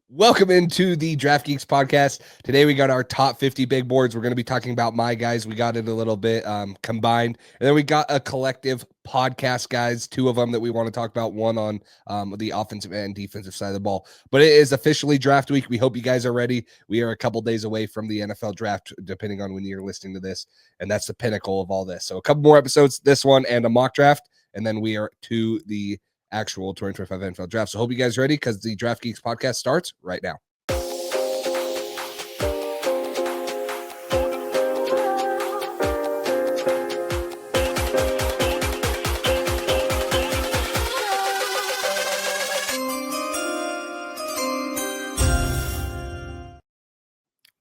Welcome into the Draft Geeks podcast. Today we got our top 50 big boards. We're going to be talking about my guys. We got it a little bit combined. And then we got a collective podcast guys, two of them that we want to talk about, one on the offensive and defensive side of the ball. But it is officially draft week. We hope you guys are ready. We are a couple days away from the NFL draft, depending on when you're listening to this. And that's the pinnacle of all this. So a couple more episodes, this one and a mock draft. And then we are to the actual 2025 NFL draft. So hope you guys are ready because the Draft Geeks podcast starts right now.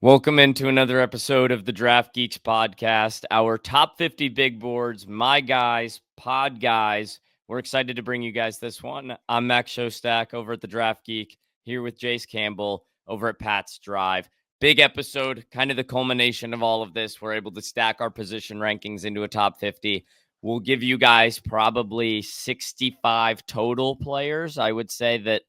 Welcome into another episode of the Draft Geeks podcast, our top 50 big boards, my guys, pod guys. We're excited to bring you guys this one. I'm Max Shostak over at the Draft Geek, here with Jace Campbell over at Pat's Drive. Big episode, kind of the culmination of all of this. We're able to stack our position rankings into a top 50. We'll give you guys probably 65 total players. I would say that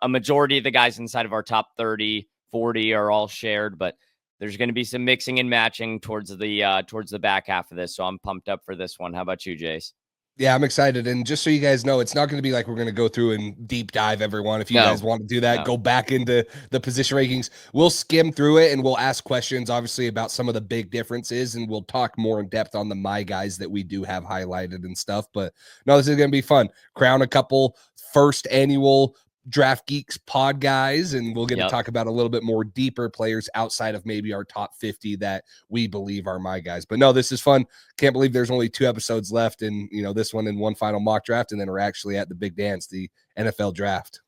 a majority of the guys inside of our top 30, 40 are all shared, but there's going to be some mixing and matching towards the back half of this. So I'm pumped up for this one. How about you, Jace? Yeah, I'm excited. And just so you guys know, it's not going to be like we're going to go through and deep dive everyone. If you guys want to do that, go back into the position rankings. We'll skim through it and we'll ask questions, obviously, about some of the big differences. And we'll talk more in depth on the my guys that we do have highlighted and stuff. But no, this is going to be fun. Crown a couple first annual Draft Geeks pod guys, and we'll get to talk about a little bit more deeper players outside of maybe our top 50 that we believe are my guys. But no, this is fun. Can't believe there's only 2 episodes left, and this one in one final mock draft, and then we're actually at the big dance, the NFL draft.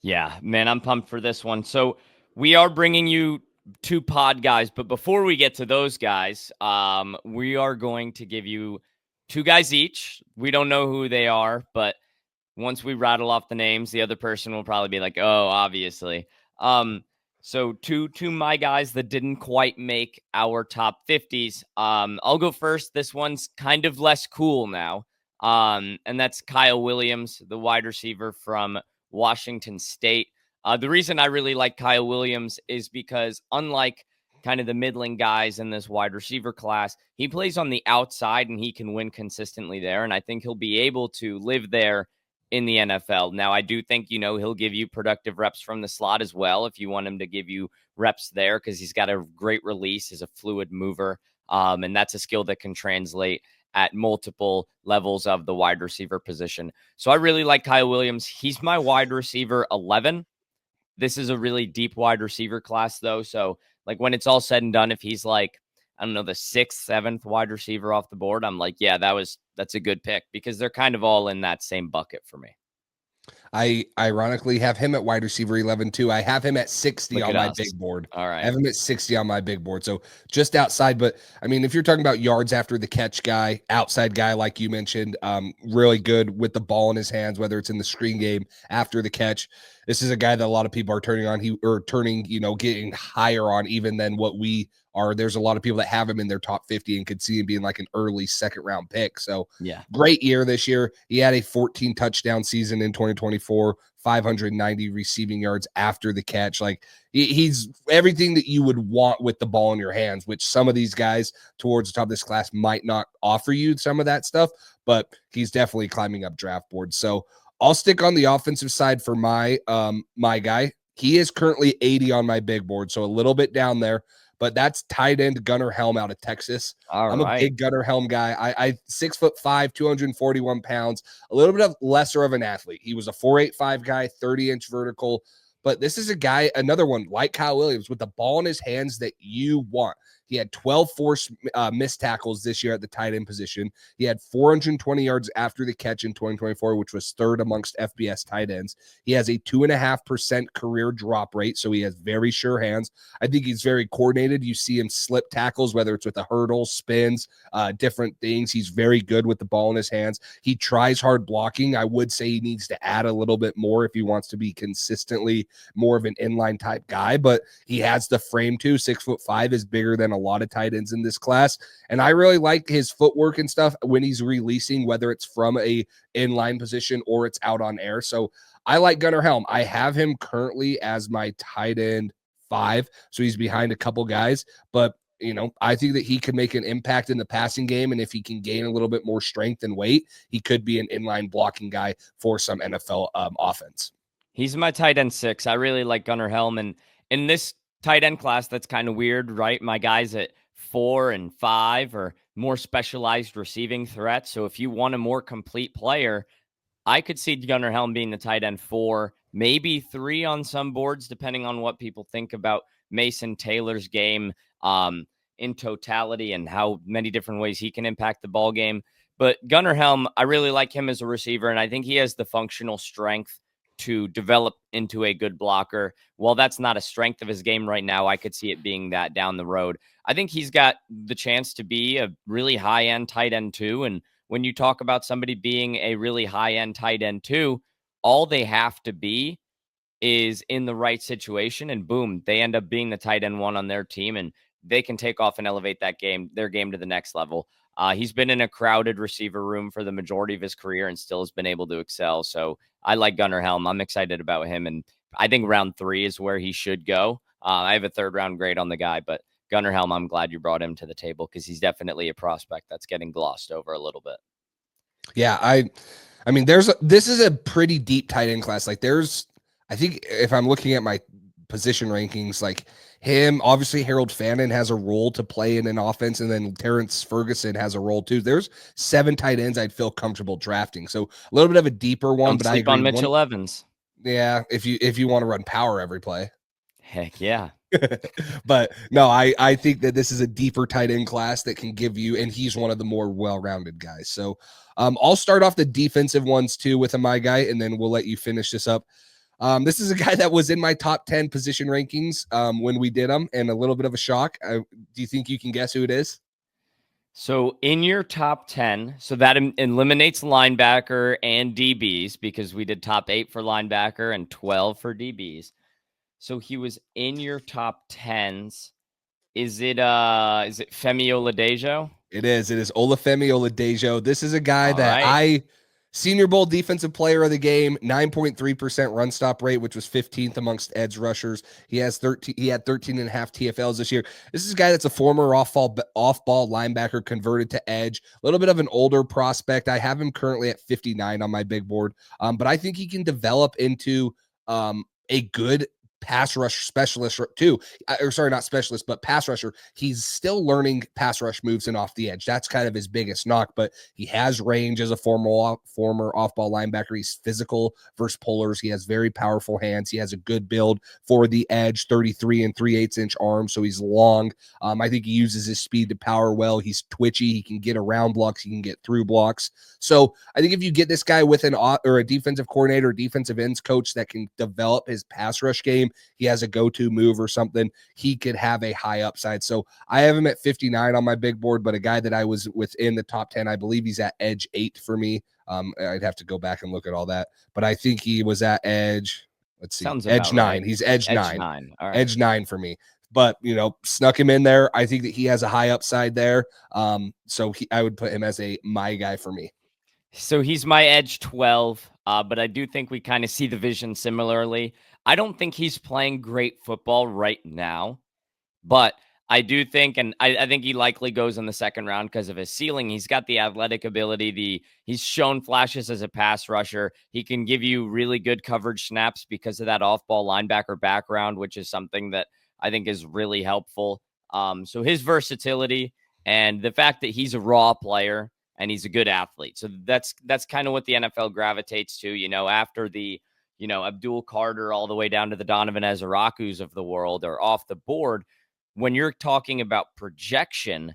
Yeah, man, I'm pumped for this one. So we are bringing you 2 pod guys, but before we get to those guys, we are going to give you 2 guys each. We don't know who they are, but once we rattle off the names, the other person will probably be like, oh, obviously. So two my guys that didn't quite make our top 50s. I'll go first. This one's kind of less cool now. And that's Kyle Williams, the wide receiver from Washington State. The reason I really like Kyle Williams is because unlike kind of the middling guys in this wide receiver class, he plays on the outside and he can win consistently there. And I think he'll be able to live there in the NFL. Now, I do think, he'll give you productive reps from the slot as well if you want him to give you reps there because he's got a great release, is a fluid mover, and that's a skill that can translate at multiple levels of the wide receiver position. So I really like Kyle Williams. He's my wide receiver 11. This is a really deep wide receiver class, though. So, like, when it's all said and done, if he's like, I don't know, the 6th, 7th wide receiver off the board, I'm like, yeah, that's a good pick because they're kind of all in that same bucket for me. I ironically have him at wide receiver 11 too. I have him at 60 on my big board. All right. I have him at 60 on my big board. So just outside, but I mean, if you're talking about yards after the catch guy, outside guy, like you mentioned, really good with the ball in his hands, whether it's in the screen game after the catch. This is a guy that a lot of people are getting higher on even than what we are. There's a lot of people that have him in their top 50 and could see him being like an early 2nd round pick. So yeah, great year this year. He had a 14 touchdown season in 2024, 590 receiving yards after the catch. Like he's everything that you would want with the ball in your hands, which some of these guys towards the top of this class might not offer you some of that stuff, but he's definitely climbing up draft boards. So I'll stick on the offensive side for my guy. He is currently 80 on my big board, so a little bit down there, but that's tight end Gunnar Helm out of Texas. I'm a big Gunnar Helm guy. I 6'5", 241 pounds, a little bit of lesser of an athlete. He was a 4.85 guy, 30-inch vertical, but this is a guy, another one like Kyle Williams with the ball in his hands that you want. He had 12 forced missed tackles this year at the tight end position. He had 420 yards after the catch in 2024, which was 3rd amongst FBS tight ends. He has a 2.5% career drop rate, so he has very sure hands. I think he's very coordinated. You see him slip tackles, whether it's with a hurdle, spins, different things. He's very good with the ball in his hands. He tries hard blocking. I would say he needs to add a little bit more if he wants to be consistently more of an inline type guy, but he has the frame too. 6'5" is bigger than a a lot of tight ends in this class. And I really like his footwork and stuff when he's releasing, whether it's from a inline position or it's out on air. So I like Gunnar Helm. I have him currently as my tight end 5. So he's behind a couple guys, but I think that he could make an impact in the passing game. And if he can gain a little bit more strength and weight, he could be an inline blocking guy for some NFL offense. He's my tight end 6. I really like Gunnar Helm. And in this tight end class, that's kind of weird, right? My guys at 4 and 5 are more specialized receiving threats. So if you want a more complete player, I could see Gunnar Helm being the tight end 4, maybe 3 on some boards, depending on what people think about Mason Taylor's game in totality and how many different ways he can impact the ball game. But Gunnar Helm, I really like him as a receiver, and I think he has the functional strength to develop into a good blocker. While that's not a strength of his game right now, I could see it being that down the road. I think he's got the chance to be a really high-end tight end 2, and when you talk about somebody being a really high-end tight end 2, all they have to be is in the right situation, and boom, they end up being the tight end 1 on their team, and they can take off and elevate their game to the next level. He's been in a crowded receiver room for the majority of his career and still has been able to excel. So I like Gunnar Helm. I'm excited about him, and I think round 3 is where he should go. I have a 3rd round grade on the guy, but Gunnar Helm, I'm glad you brought him to the table because he's definitely a prospect that's getting glossed over a little bit. Yeah, I mean, this is a pretty deep tight end class. Like I think if I'm looking at my position rankings, like him, obviously Harold Fannin has a role to play in an offense, and then Terrence Ferguson has a role too. There's 7 tight ends I'd feel comfortable drafting. So a little bit of a deeper one, Don't but sleep I agree on Mitchell Evans. Yeah, if you want to run power every play. Heck yeah. But no, I think that this is a deeper tight end class that can give you, and he's one of the more well-rounded guys. So I'll start off the defensive ones too with my guy, and then we'll let you finish this up. This is a guy that was in my top 10 position rankings when we did them, and a little bit of a shock. Do you think you can guess who it is? So in your top 10, so that eliminates linebacker and DBs because we did top 8 for linebacker and 12 for DBs. So he was in your top 10s. Is it Femi Oladejo? It is Olufemi Oladejo. This is a guy that right. Senior Bowl defensive player of the game, 9.3% run stop rate, which was 15th amongst edge rushers. He had 13 and a half TFLs this year. This is a guy that's a former off-ball linebacker converted to edge, a little bit of an older prospect. I have him currently at 59 on my big board. But I think he can develop into a good pass rush specialist too. Or sorry, not specialist, but pass rusher. He's still learning pass rush moves and off the edge. That's kind of his biggest knock, but he has range as a former off-ball linebacker. He's physical versus pullers. He has very powerful hands. He has a good build for the edge, 33 and 3/8 inch arms. So he's long. I think he uses his speed to power well. He's twitchy. He can get around blocks. He can get through blocks. So I think if you get this guy with a defensive coordinator, defensive ends coach that can develop his pass rush game, he has a go-to move or something, he could have a high upside. So I have him at 59 on my big board, but a guy that I was within the top 10, I believe he's at edge 8 for me. I'd have to go back and look at all that, but I think he was at edge. Let's see, edge 9. Right. He's edge 9. All right. Edge 9 for me. But snuck him in there. I think that he has a high upside there. So I would put him as my guy for me. So he's my edge 12, but I do think we kind of see the vision similarly. I don't think he's playing great football right now, but I do think, and I think he likely goes in the second round because of his ceiling. He's got the athletic ability. He's shown flashes as a pass rusher. He can give you really good coverage snaps because of that off-ball linebacker background, which is something that I think is really helpful. So his versatility and the fact that he's a raw player and he's a good athlete. So that's kind of what the NFL gravitates to, after the, Abdul Carter all the way down to the Donovan Ezerakus of the world are off the board. When you're talking about projection,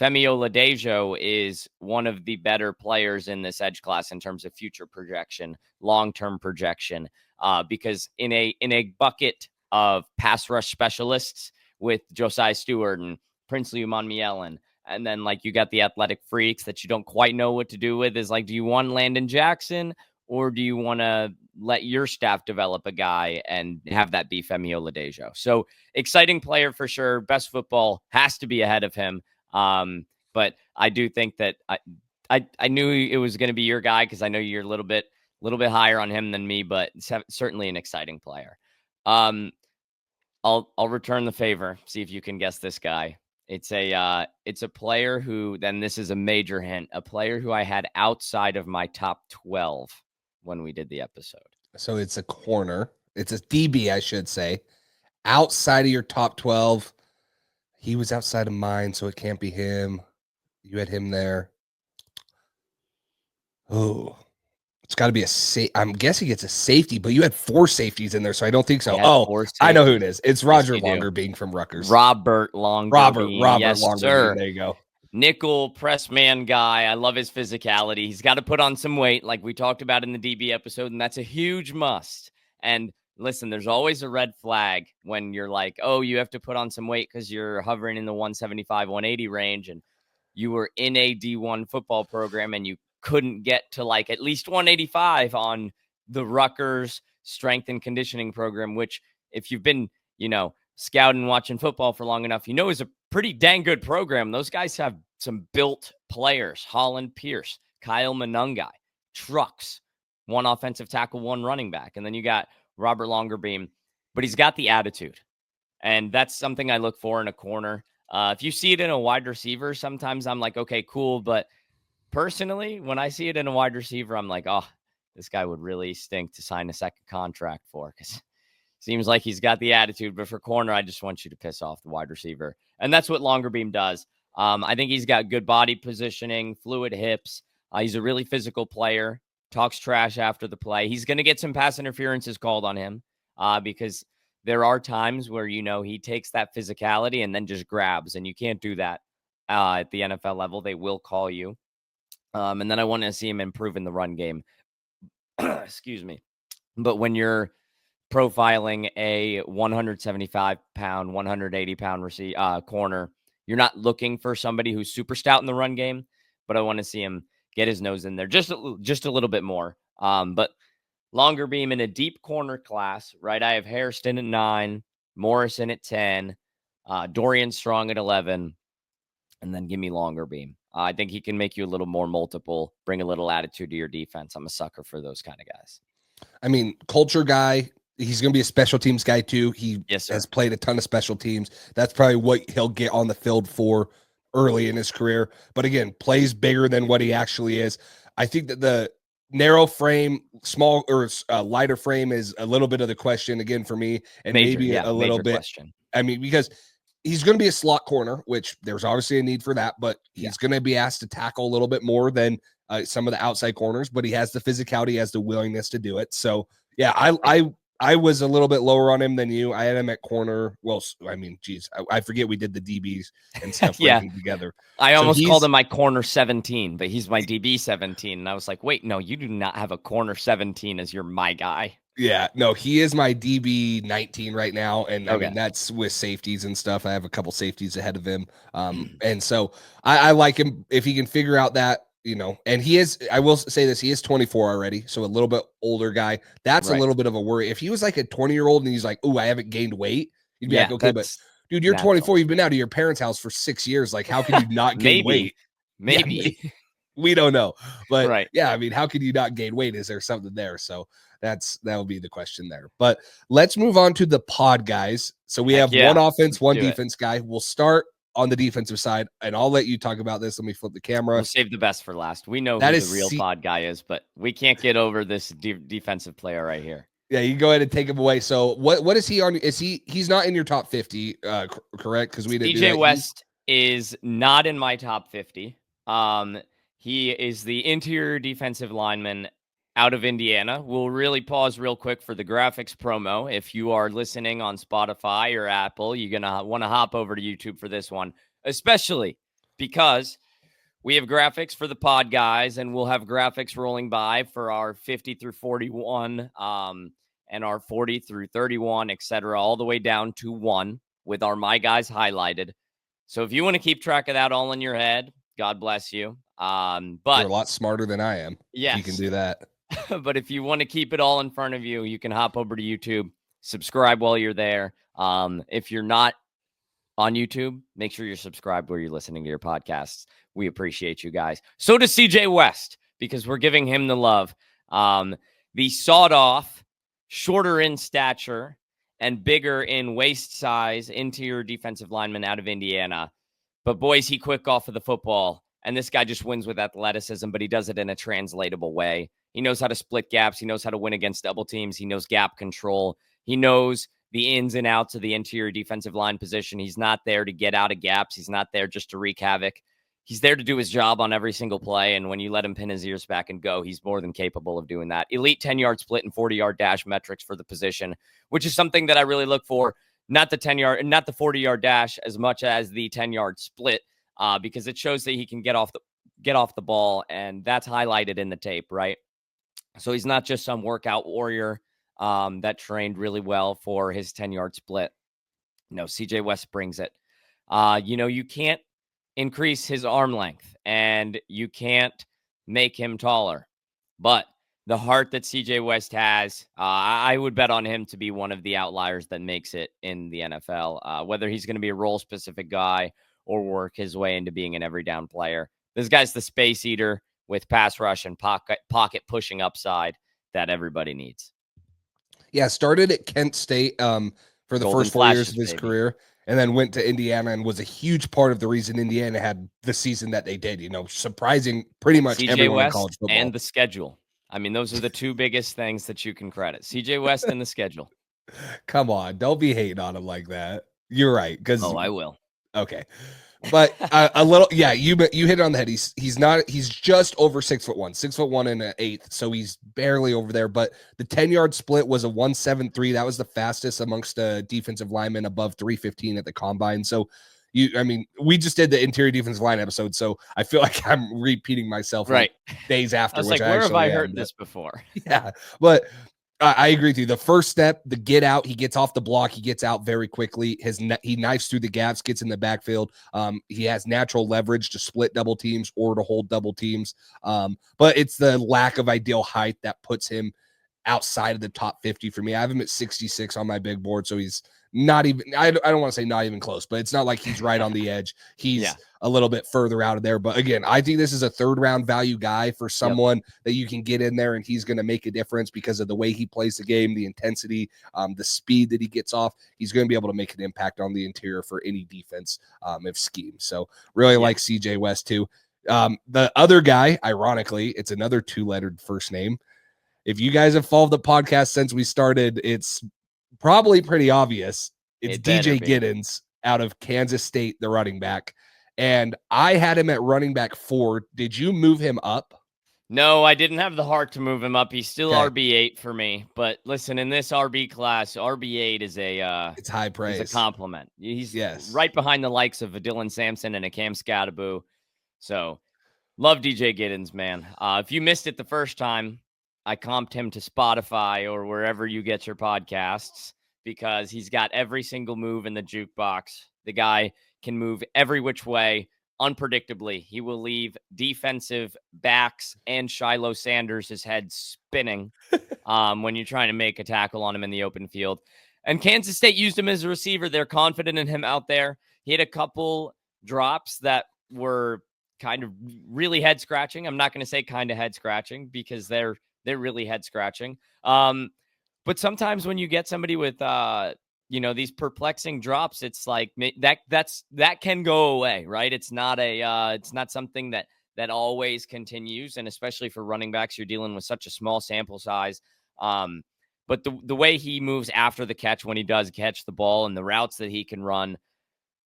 Femi Oladejo is one of the better players in this edge class in terms of future projection, long-term projection, because in a bucket of pass rush specialists with Josiah Stewart and Princely Umanmielen, and then you got the athletic freaks that you don't quite know what to do with, is do you want Landon Jackson or do you want to let your staff develop a guy and have that be Femi Oladejo. So exciting player for sure. Best football has to be ahead of him. But I do think that I knew it was going to be your guy because I know you're a little bit higher on him than me, but certainly an exciting player. I'll return the favor. See if you can guess this guy. It's a player who, then this is a major hint, a player who I had outside of my top 12 when we did the episode. So it's a corner. It's a DB, I should say. Outside of your top 12. He was outside of mine, so it can't be him. You had him there. Oh, it's got to be a safe. I'm guessing it's a safety, but you had 4 safeties in there, so I don't think so. Oh, I know who it is. It's Roger Longerbeam from Rutgers. Robert Longerbeam. Robert yes, Longerbeam. Sir. There you go. Nickel press man guy. I love his physicality. He's got to put on some weight, like we talked about in the DB episode, and that's a huge must. And listen, there's always a red flag when you're like, oh, you have to put on some weight because you're hovering in the 175, 180 range, and you were in a D1 football program and you couldn't get to like at least 185 on the Rutgers strength and conditioning program, which if you've been, scouting and watching football for long enough, is a pretty dang good program. Those guys have some built players, Holland Pierce, Kyle Monungai, trucks, 1 offensive tackle, 1 running back. And then you got Robert Longerbeam, but he's got the attitude. And that's something I look for in a corner. If you see it in a wide receiver, sometimes I'm like, okay, cool. But personally, when I see it in a wide receiver, I'm like, oh, this guy would really stink to sign a second contract for, because seems like he's got the attitude. But for corner, I just want you to piss off the wide receiver. And that's what Longerbeam does. I think he's got good body positioning, fluid hips. He's a really physical player, talks trash after the play. He's going to get some pass interferences called on him because there are times where, he takes that physicality and then just grabs, and you can't do that at the NFL level. They will call you. And then I want to see him improve in the run game. Excuse me. But when you're profiling a 175-pound, 180-pound corner, you're not looking for somebody who's super stout in the run game, but I want to see him get his nose in there just a little bit more. But Longerbeam in a deep corner class, right? I have Hairston at 9, Morrison at 10, Dorian Strong at 11, and then give me Longerbeam. I think he can make you a little more multiple, bring a little attitude to your defense. I'm a sucker for those kind of guys. I mean, culture guy. He's going to be a special teams guy too. He yes, has played a ton of special teams. That's probably what he'll get on the field for early in his career. But again, plays bigger than what he actually is. I think that the narrow frame, small or lighter frame is a little bit of the question again for me, and maybe a little bit. Question. I mean, because he's going to be a slot corner, which there's obviously a need for that, but he's going to be asked to tackle a little bit more than some of the outside corners, but he has the physicality, he has the willingness to do it. So yeah, I was a little bit lower on him than you. I had him at corner. Well, I mean, geez, I forget we did the DBs and stuff together. I almost called him my corner 17, but he's my DB 17. And I was like, wait, no, you do not have a corner 17 as your my guy. Yeah, no, he is my DB 19 right now. And I mean, that's with safeties and stuff. I have a couple safeties ahead of him. And so I like him if he can figure out that, and he is, I will say this, he is 24 already. So a little bit older guy. That's a little bit of a worry. If he was like a 20-year-old and he's like, oh, I haven't gained weight, you'd be like, okay, but dude, you're 24. You've been out of your parents' house for 6 years. Like, how can you not gain weight? Maybe. Yeah, we don't know. But yeah, I mean, how can you not gain weight? Is there something there? So that will be the question there. But let's move on to the pod guys. So we have one offense, one defense guy. We'll start on the defensive side, and I'll let you talk about this. Let me flip the camera. We'll save the best for last. We know who the real pod guy is, but we can't get over this defensive player right here. Yeah, you go ahead and take him away. So what is he on? He's not in your top 50, correct? Because we didn't. DJ West is not in my top 50. He is the interior defensive lineman out of Indiana. We'll really pause real quick for the graphics promo. If you are listening on Spotify or Apple, you're going to want to hop over to YouTube for this one, especially because we have graphics for the pod guys, and we'll have graphics rolling by for our 50 through 41 and our 40 through 31, etc., all the way down to 1 with our My Guys highlighted. So if you want to keep track of that all in your head, God bless you. But you're a lot smarter than I am. Yeah, you can do that. But if you want to keep it all in front of you, you can hop over to YouTube, subscribe while you're there. If you're not on YouTube, make sure you're subscribed where you're listening to your podcasts. We appreciate you guys. So does CJ West, because we're giving him the love. The sawed off, shorter in stature, and bigger in waist size interior defensive lineman out of Indiana. But boys, he quick off of the football. And this guy just wins with athleticism, but he does it in a translatable way. He knows how to split gaps. He knows how to win against double teams. He knows gap control. He knows the ins and outs of the interior defensive line position. He's not there to get out of gaps. He's not there just to wreak havoc. He's there to do his job on every single play. And when you let him pin his ears back and go, he's more than capable of doing that. Elite 10-yard split and 40-yard dash metrics for the position, which is something that I really look for. Not the 10-yard, not the 40-yard dash as much as the 10-yard split, because it shows that he can get off the ball, and that's highlighted in the tape, right? So he's not just some workout warrior that trained really well for his 10-yard split. No, CJ West brings it. You can't increase his arm length and you can't make him taller, but the heart that CJ West has, I would bet on him to be one of the outliers that makes it in the NFL, whether he's going to be a role specific guy or work his way into being an every down player. This guy's the space eater with pass rush and pocket pushing upside that everybody needs. Yeah, started at Kent State for the first 4 years of his career, and then went to Indiana and was a huge part of the reason Indiana had the season that they did. Surprising pretty much CJ everyone West in college football. And the schedule. I mean, those are the two biggest things that you can credit. CJ West and the schedule. Come on, don't be hating on him like that. You're right. Oh, I will. Okay. But a little, yeah, you hit it on the head. He's just over 6'1", 6'1" and an eighth, so he's barely over there. But the 10-yard split was a 1.73. That was the fastest amongst defensive linemen above 315 at the combine. So we just did the interior defensive line episode, so I feel like I'm repeating myself right days after. I was like, where have I heard this before? Yeah, but I agree with you. The first step, the get out, he gets off the block. He gets out very quickly. He knifes through the gaps, gets in the backfield. He has natural leverage to split double teams or to hold double teams. But it's the lack of ideal height that puts him outside of the top 50 for me. I have him at 66 on my big board, so he's not even, I don't want to say not even close, but it's not like he's right on the edge. He's a little bit further out of there. But again, I think this is a third round value guy for someone that you can get in there and he's going to make a difference because of the way he plays the game, the intensity, the speed that he gets off. He's going to be able to make an impact on the interior for any defense if scheme. So really like CJ West too. The other guy, ironically, it's another 2-lettered first name. If you guys have followed the podcast since we started, it's probably pretty obvious. It's DJ Giddens out of Kansas State, the running back. And I had him at running back 4. Did you move him up? No, I didn't have the heart to move him up. He's still RB8 for me. But listen, in this RB class, RB8 is it's high praise. It's a compliment. He's right behind the likes of a Dylan Sampson and a Cam Scattaboo. So love DJ Giddens, man. If you missed it the first time, I comped him to Spotify or wherever you get your podcasts because he's got every single move in the jukebox. The guy can move every which way unpredictably. He will leave defensive backs and Shiloh Sanders' head spinning when you're trying to make a tackle on him in the open field. And Kansas State used him as a receiver. They're confident in him out there. He had a couple drops that were kind of really head scratching. I'm not going to say kind of head scratching because they're really head scratching. But sometimes when you get somebody with, these perplexing drops, it's like that can go away, right? It's not something that always continues. And especially for running backs, you're dealing with such a small sample size. But the way he moves after the catch, when he does catch the ball and the routes that he can run,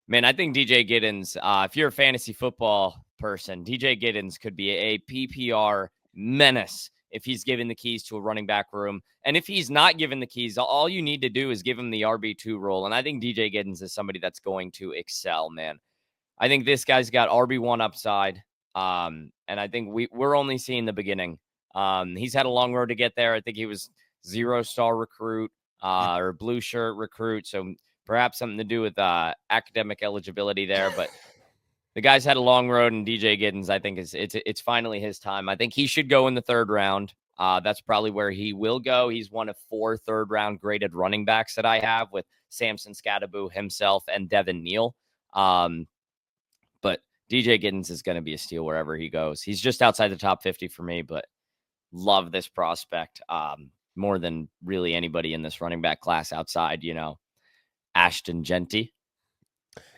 man, I think DJ Giddens, if you're a fantasy football person, DJ Giddens could be a PPR menace if he's given the keys to a running back room. And if he's not given the keys, all you need to do is give him the RB2 role. And I think DJ Giddens is somebody that's going to excel, man. I think this guy's got RB1 upside. And I think we're only seeing the beginning. He's had a long road to get there. I think he was 0-star recruit or blue shirt recruit. So perhaps something to do with academic eligibility there. But the guy's had a long road, and DJ Giddens, I think, it's finally his time. I think he should go in the 3rd round. That's probably where he will go. He's one of 4 third-round graded running backs that I have with Samson Scadaboo himself and Devin Neal. But DJ Giddens is going to be a steal wherever he goes. He's just outside the top 50 for me, but love this prospect more than really anybody in this running back class outside, Ashton Genty.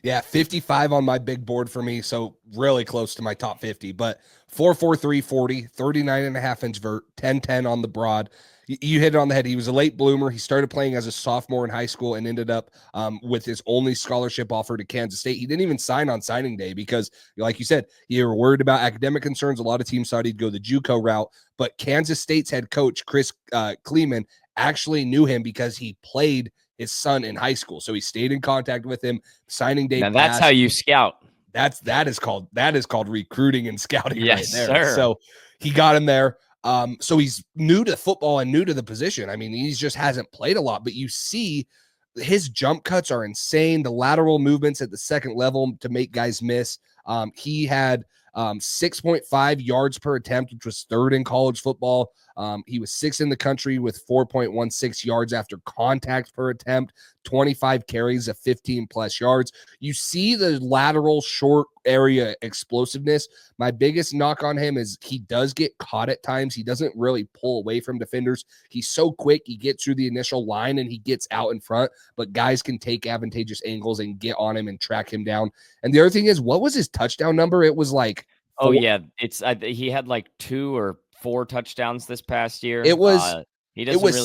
Yeah, 55 on my big board for me, so really close to my top 50, but 4.43 40, 39.5-inch vert, 10.10 on the broad. You hit it on the head. He was a late bloomer. He started playing as a sophomore in high school and ended up with his only scholarship offer to Kansas State. He didn't even sign on signing day because, like you said, you were worried about academic concerns. A lot of teams thought he'd go the JUCO route, but Kansas State's head coach, Chris Kleeman, actually knew him because he played his son in high school. So he stayed in contact with him. Signing day. Now that's how you scout. That is called recruiting and scouting, yes, right there. Sir. So he got him there. So he's new to football and new to the position. I mean, he just hasn't played a lot, but you see his jump cuts are insane. The lateral movements at the second level to make guys miss. He had 6.5 yards per attempt, which was third in college football. He was 6th in the country with 4.16 yards after contact per attempt, 25 carries of 15 plus yards. You see the lateral short area explosiveness. My biggest knock on him is he does get caught at times. He doesn't really pull away from defenders. He's so quick. He gets through the initial line and he gets out in front, but guys can take advantageous angles and get on him and track him down. And the other thing is, what was his touchdown number? It was like 4. Oh yeah, he had like 2 or 4 touchdowns this past year. It was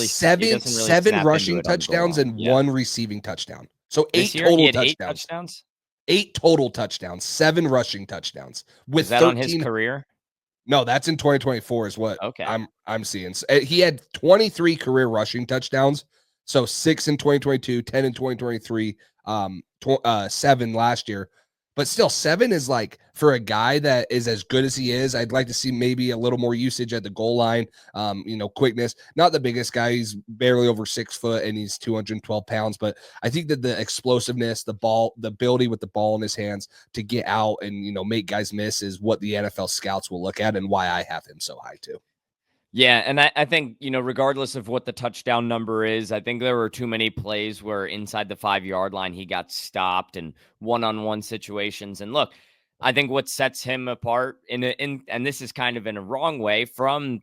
seven rushing touchdowns and 1 receiving touchdown. So 8 total touchdowns. 8 total touchdowns, 7 rushing touchdowns. Is that 13, on his career? No, that's in 2024 is what okay. I'm seeing. He had 23 career rushing touchdowns. So 6 in 2022, 10 in 2023, 7 last year. But still, 7 is like, for a guy that is as good as he is, I'd like to see maybe a little more usage at the goal line, quickness. Not the biggest guy. He's barely over 6 foot and he's 212 pounds. But I think that the explosiveness, the ability with the ball in his hands to get out and, make guys miss is what the NFL scouts will look at and why I have him so high too. Yeah, and I think, regardless of what the touchdown number is, I think there were too many plays where inside the 5-yard line he got stopped and one-on-one situations. And look, I think what sets him apart and this is kind of in a wrong way from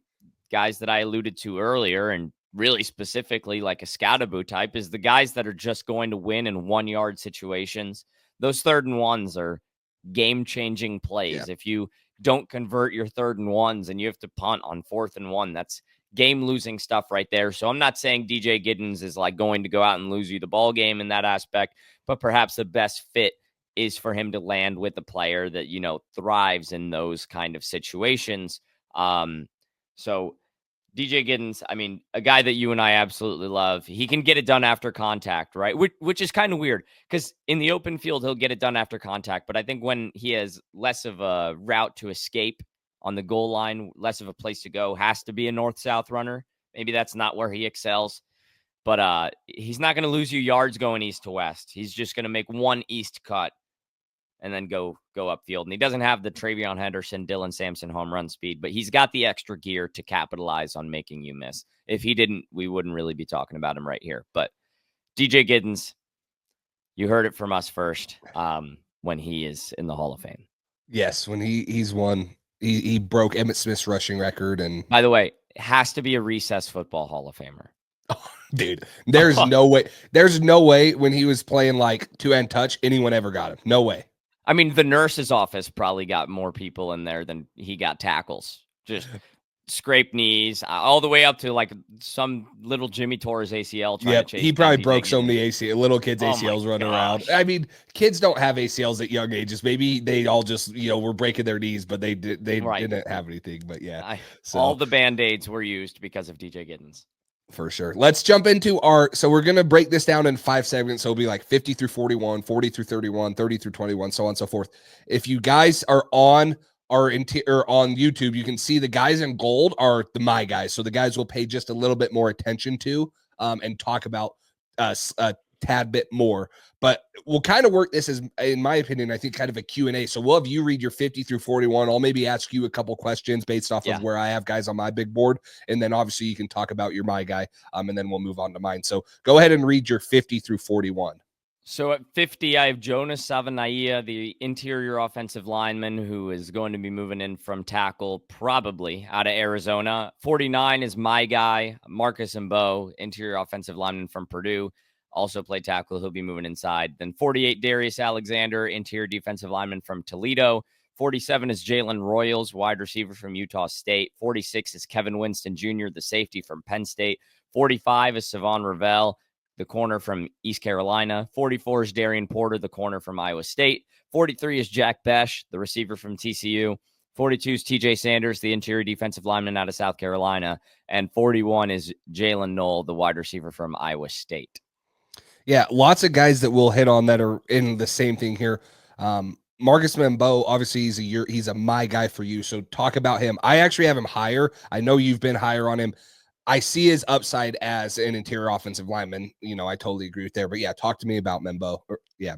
guys that I alluded to earlier, and really specifically like a Scadaboo type, is the guys that are just going to win in 1-yard situations. Those 3rd and 1s are game-changing plays. Yeah. If you don't convert your 3rd and 1s and you have to punt on 4th and 1, that's game losing stuff right there. So I'm not saying DJ Giddens is like going to go out and lose you the ball game in that aspect, but perhaps the best fit is for him to land with a player that, thrives in those kind of situations. So DJ Giddens, I mean, a guy that you and I absolutely love. He can get it done after contact, right? Which is kind of weird because in the open field, he'll get it done after contact. But I think when he has less of a route to escape on the goal line, less of a place to go, has to be a north-south runner. Maybe that's not where he excels. But he's not going to lose you yards going east to west. He's just going to make one east cut and then go upfield. And he doesn't have the Travion Henderson, Dylan Sampson home run speed, but he's got the extra gear to capitalize on making you miss. If he didn't, we wouldn't really be talking about him right here. But DJ Giddens, you heard it from us first when he is in the Hall of Fame. Yes, when he's won. He broke Emmitt Smith's rushing record. And by the way, it has to be a recess football Hall of Famer. Oh, dude, there's no way. There's no way when he was playing like two-hand touch, anyone ever got him. No way. I mean, the nurse's office probably got more people in there than he got tackles. Just scraped knees all the way up to like some little Jimmy tore his ACL. Yeah, he probably broke so many little kids' ACLs running around. I mean, kids don't have ACLs at young ages. Maybe they all just were breaking their knees, but they didn't have anything. But yeah, all the Band-Aids were used because of DJ Giddens. For sure. Let's jump into so we're going to break this down in 5 segments. So it'll be like 50 through 41, 40 through 31, 30 through 21, so on and so forth. If you guys are on on YouTube, you can see the guys in gold are my guys. So the guys will pay just a little bit more attention to and talk about tad bit more. But we'll kind of work this as, in my opinion, I think kind of a Q&A. So we'll have you read your 50 through 41. I'll maybe ask you a couple questions based off of where I have guys on my big board. And then obviously you can talk about your my guy, and then we'll move on to mine. So go ahead and read your 50 through 41. So at 50, I have Jonas Savanaia, the interior offensive lineman who is going to be moving in from tackle, probably out of Arizona. 49 is my guy, Marcus Mbow, interior offensive lineman from Purdue, also played tackle. He'll be moving inside. Then 48, Darius Alexander, interior defensive lineman from Toledo. 47 is Jalen Royals, wide receiver from Utah State. 46 is Kevin Winston Jr., the safety from Penn State. 45 is Savon Ravel, the corner from East Carolina. 44 is Darian Porter, the corner from Iowa State. 43 is Jack Besh, the receiver from TCU. 42 is TJ Sanders, the interior defensive lineman out of South Carolina. And 41 is Jalen Knoll, the wide receiver from Iowa State. Yeah, lots of guys that we'll hit on that are in the same thing here. Marcus Mbow, obviously he's a my guy for you. So talk about him. I actually have him higher. I know you've been higher on him. I see his upside as an interior offensive lineman. I totally agree with there. But yeah, talk to me about Mbow. Yeah.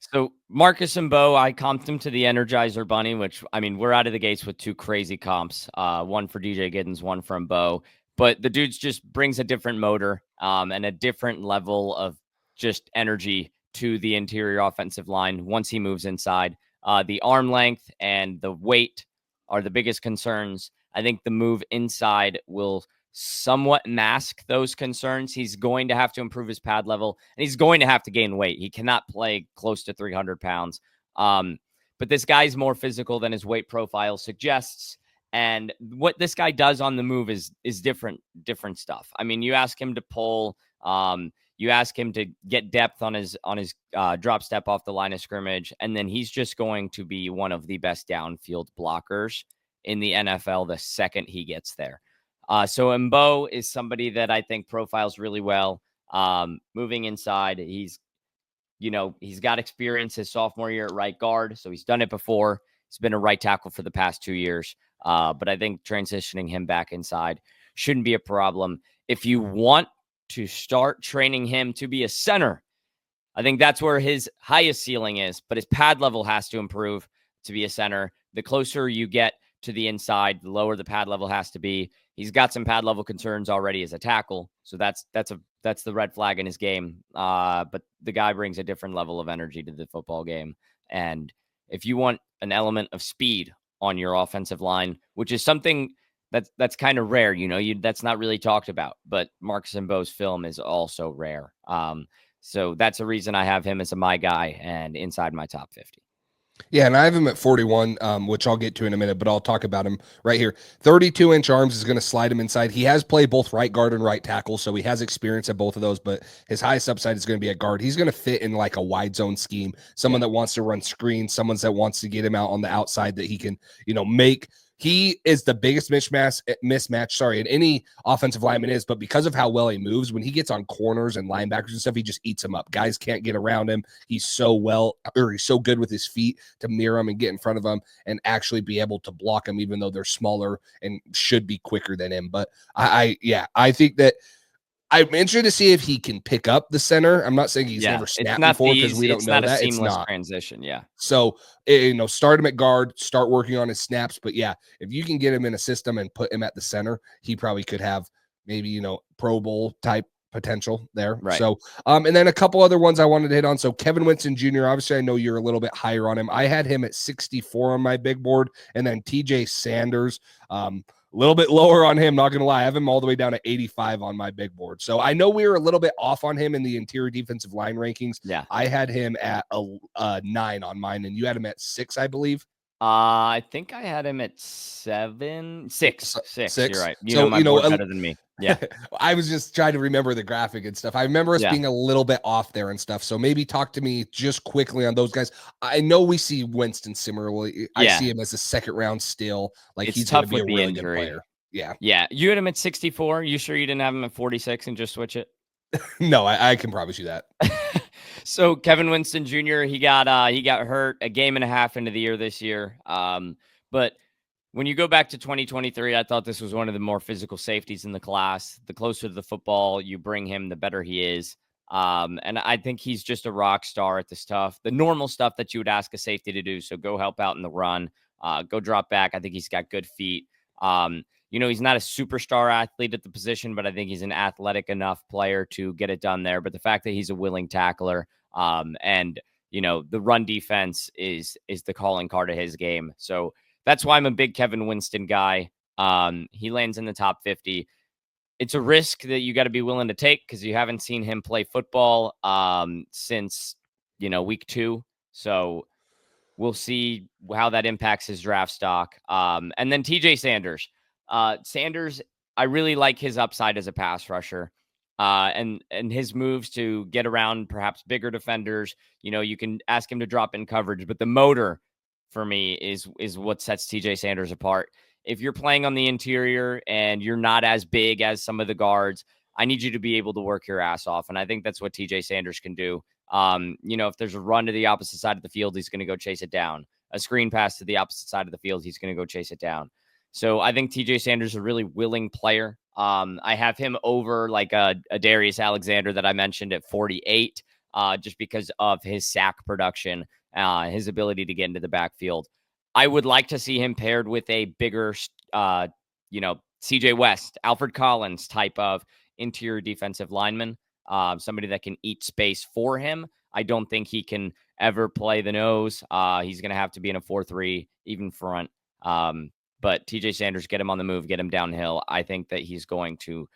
So Marcus Mbow, I comped him to the Energizer Bunny, which, I mean, we're out of the gates with two crazy comps. One for DJ Giddens, one for Mbow. But the dude's just brings a different motor and a different level of just energy to the interior offensive line once he moves inside. The arm length and the weight are the biggest concerns. I think the move inside will somewhat mask those concerns. He's going to have to improve his pad level, and he's going to have to gain weight. He cannot play close to 300 pounds. But this guy's more physical than his weight profile suggests. And what this guy does on the move is different stuff. I mean, you ask him to pull, you ask him to get depth on his drop step off the line of scrimmage, and then he's just going to be one of the best downfield blockers in the NFL the second he gets there. So Mbow is somebody that I think profiles really well. Moving inside, he's got experience his sophomore year at right guard, so he's done it before. He's been a right tackle for the past 2 years. But I think transitioning him back inside shouldn't be a problem. If you want to start training him to be a center, I think that's where his highest ceiling is, but his pad level has to improve to be a center. The closer you get to the inside, the lower the pad level has to be. He's got some pad level concerns already as a tackle, so that's the red flag in his game. But the guy brings a different level of energy to the football game, and if you want an element of speed on your offensive line, which is something that's kind of rare, that's not really talked about, but Marcus Mbow's film is also rare. So that's a reason I have him as my guy and inside my top 50. Yeah, and I have him at 41, which I'll get to in a minute, but I'll talk about him right here. 32-inch arms is going to slide him inside. He has played both right guard and right tackle, so he has experience at both of those, but his highest upside is going to be at guard. He's going to fit in like a wide zone scheme, someone that wants to run screens, someone that wants to get him out on the outside that he can, make. He is the biggest mismatch, in any offensive lineman is, but because of how well he moves, when he gets on corners and linebackers and stuff, he just eats them up. Guys can't get around him. He's so good with his feet to mirror him and get in front of him and actually be able to block him, even though they're smaller and should be quicker than him. But I think that I'm interested to see if he can pick up the center. I'm not saying he's never snapped before because we don't know that. It's not a seamless transition. Yeah. So, start him at guard, start working on his snaps. But yeah, if you can get him in a system and put him at the center, he probably could have maybe, Pro Bowl type potential there. Right. So, and then a couple other ones I wanted to hit on. So Kevin Winston Jr., obviously I know you're a little bit higher on him. I had him at 64 on my big board. And then TJ Sanders, a little bit lower on him, not going to lie. I have him all the way down to 85 on my big board. So I know we were a little bit off on him in the interior defensive line rankings. Yeah. I had him at a 9 on mine, and you had him at 6, I believe. I think I had him at 7, 6. You're right. So, my board better than me. Yeah. I was just trying to remember the graphic and stuff. I remember us being a little bit off there and stuff. So maybe talk to me just quickly on those guys. I know we see Winston similarly. I see him as a second round still. Like he's going to be a really good player. Yeah. Yeah. You had him at 64. You sure you didn't have him at 46 and just switch it? No, I can promise you that. So Kevin Winston Jr., he got hurt a game and a half into the year this year. But when you go back to 2023, I thought this was one of the more physical safeties in the class. The closer to the football you bring him, the better he is. And I think he's just a rock star at the stuff, the normal stuff that you would ask a safety to do. So go help out in the run, go drop back. I think he's got good feet. He's not a superstar athlete at the position, but I think he's an athletic enough player to get it done there. But the fact that he's a willing tackler, and the run defense is the calling card of his game. So that's why I'm a big Kevin Winston guy. He lands in the top 50. It's a risk that you got to be willing to take because you haven't seen him play football since week 2. So we'll see how that impacts his draft stock. And then TJ Sanders. Sanders, I really like his upside as a pass rusher. And his moves to get around perhaps bigger defenders. You can ask him to drop in coverage, but the motor for me is what sets TJ Sanders apart. If you're playing on the interior and you're not as big as some of the guards, I need you to be able to work your ass off. And I think that's what TJ Sanders can do. If there's a run to the opposite side of the field, he's going to go chase it down. A screen pass to the opposite side of the field, he's going to go chase it down. So I think TJ Sanders is a really willing player. I have him over like a Darius Alexander that I mentioned at 48, just because of his sack production, his ability to get into the backfield. I would like to see him paired with a bigger, CJ West, Alfred Collins type of interior defensive lineman, somebody that can eat space for him. I don't think he can ever play the nose. He's going to have to be in a 4-3, even front. But TJ Sanders, get him on the move, get him downhill. I think that he's going to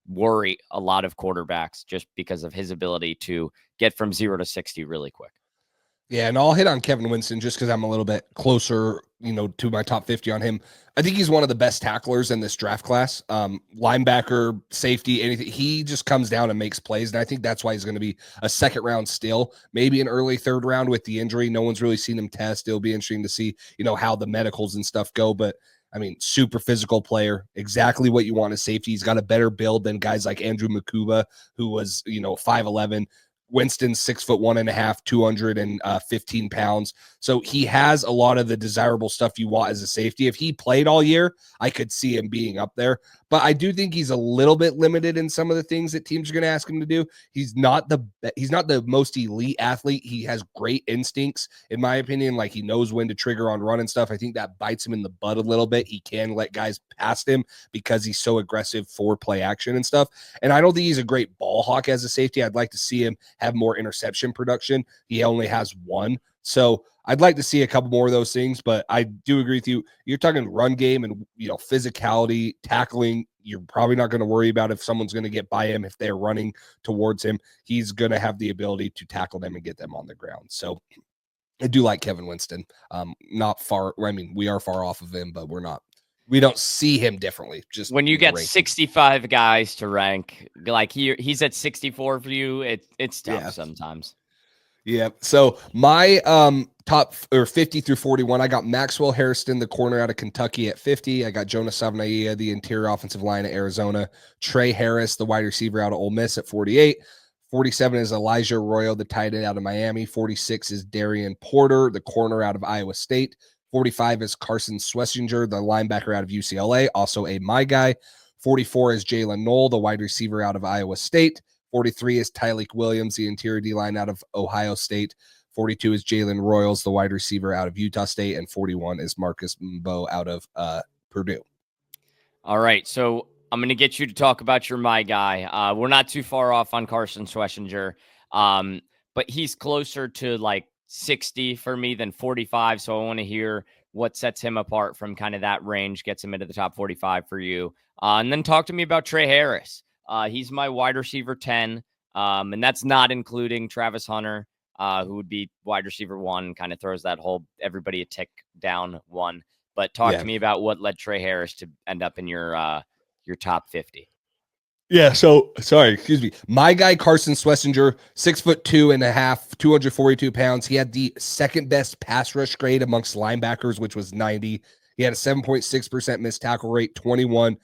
worry a lot of quarterbacks just because of his ability to get from 0 to 60 really quick. Yeah, and I'll hit on Kevin Winston just because I'm a little bit closer, to my top 50 on him. I think he's one of the best tacklers in this draft class. Linebacker, safety, anything. He just comes down and makes plays, and I think that's why he's going to be a second round still, maybe an early third round with the injury. No one's really seen him test. It'll be interesting to see, how the medicals and stuff go, but I mean, super physical player, exactly what you want as safety. He's got a better build than guys like Andrew Makuba, who was, 5'11". Winston's 6'1.5", 215 pounds. So he has a lot of the desirable stuff you want as a safety. If he played all year, I could see him being up there. But I do think he's a little bit limited in some of the things that teams are going to ask him to do. He's not the most elite athlete. He has great instincts, in my opinion. Like, he knows when to trigger on run and stuff. I think that bites him in the butt a little bit. He can let guys past him because he's so aggressive for play action and stuff. And I don't think he's a great ball hawk as a safety. I'd like to see him have more interception production. He only has one. So I'd like to see a couple more of those things, but I do agree with you. You're talking run game and, physicality, tackling. You're probably not going to worry about if someone's going to get by him if they're running towards him. He's going to have the ability to tackle them and get them on the ground. So I do like Kevin Winston. Not far. I mean, we are far off of him, but we don't see him differently. Just when you get 65 guys to rank, like he's at 64 for you, it's tough sometimes. Yeah. So my top 50 through 41, I got Maxwell Hairston, the corner out of Kentucky, at 50. I got Jonas Savnaia, the interior offensive line at Arizona. Trey Harris, the wide receiver out of Ole Miss, at 48. 47 is Elijah Arroyo, the tight end out of Miami. 46 is Darian Porter, the corner out of Iowa State. 45 is Carson Swessinger, the linebacker out of UCLA, also a my guy. 44 is Jalen Knoll, the wide receiver out of Iowa State. 43 is Tyleik Williams, the interior D-line out of Ohio State. 42 is Jalen Royals, the wide receiver out of Utah State. And 41 is Marcus Mbo out of Purdue. All right, so I'm going to get you to talk about your my guy. We're not too far off on Carson Swessinger, but he's closer to like 60 for me than 45, so I want to hear what sets him apart from kind of that range, gets him into the top 45 for you. And then talk to me about Trey Harris. He's my wide receiver 10, and that's not including Travis Hunter, who would be wide receiver 1, kind of throws that whole everybody a tick down 1. But talk to me about what led Trey Harris to end up in your top 50. Yeah, so sorry, excuse me. My guy Carson Swessinger, 6'2.5", 242 pounds. He had the second best pass rush grade amongst linebackers, which was 90. He had a 7.6% missed tackle rate, 21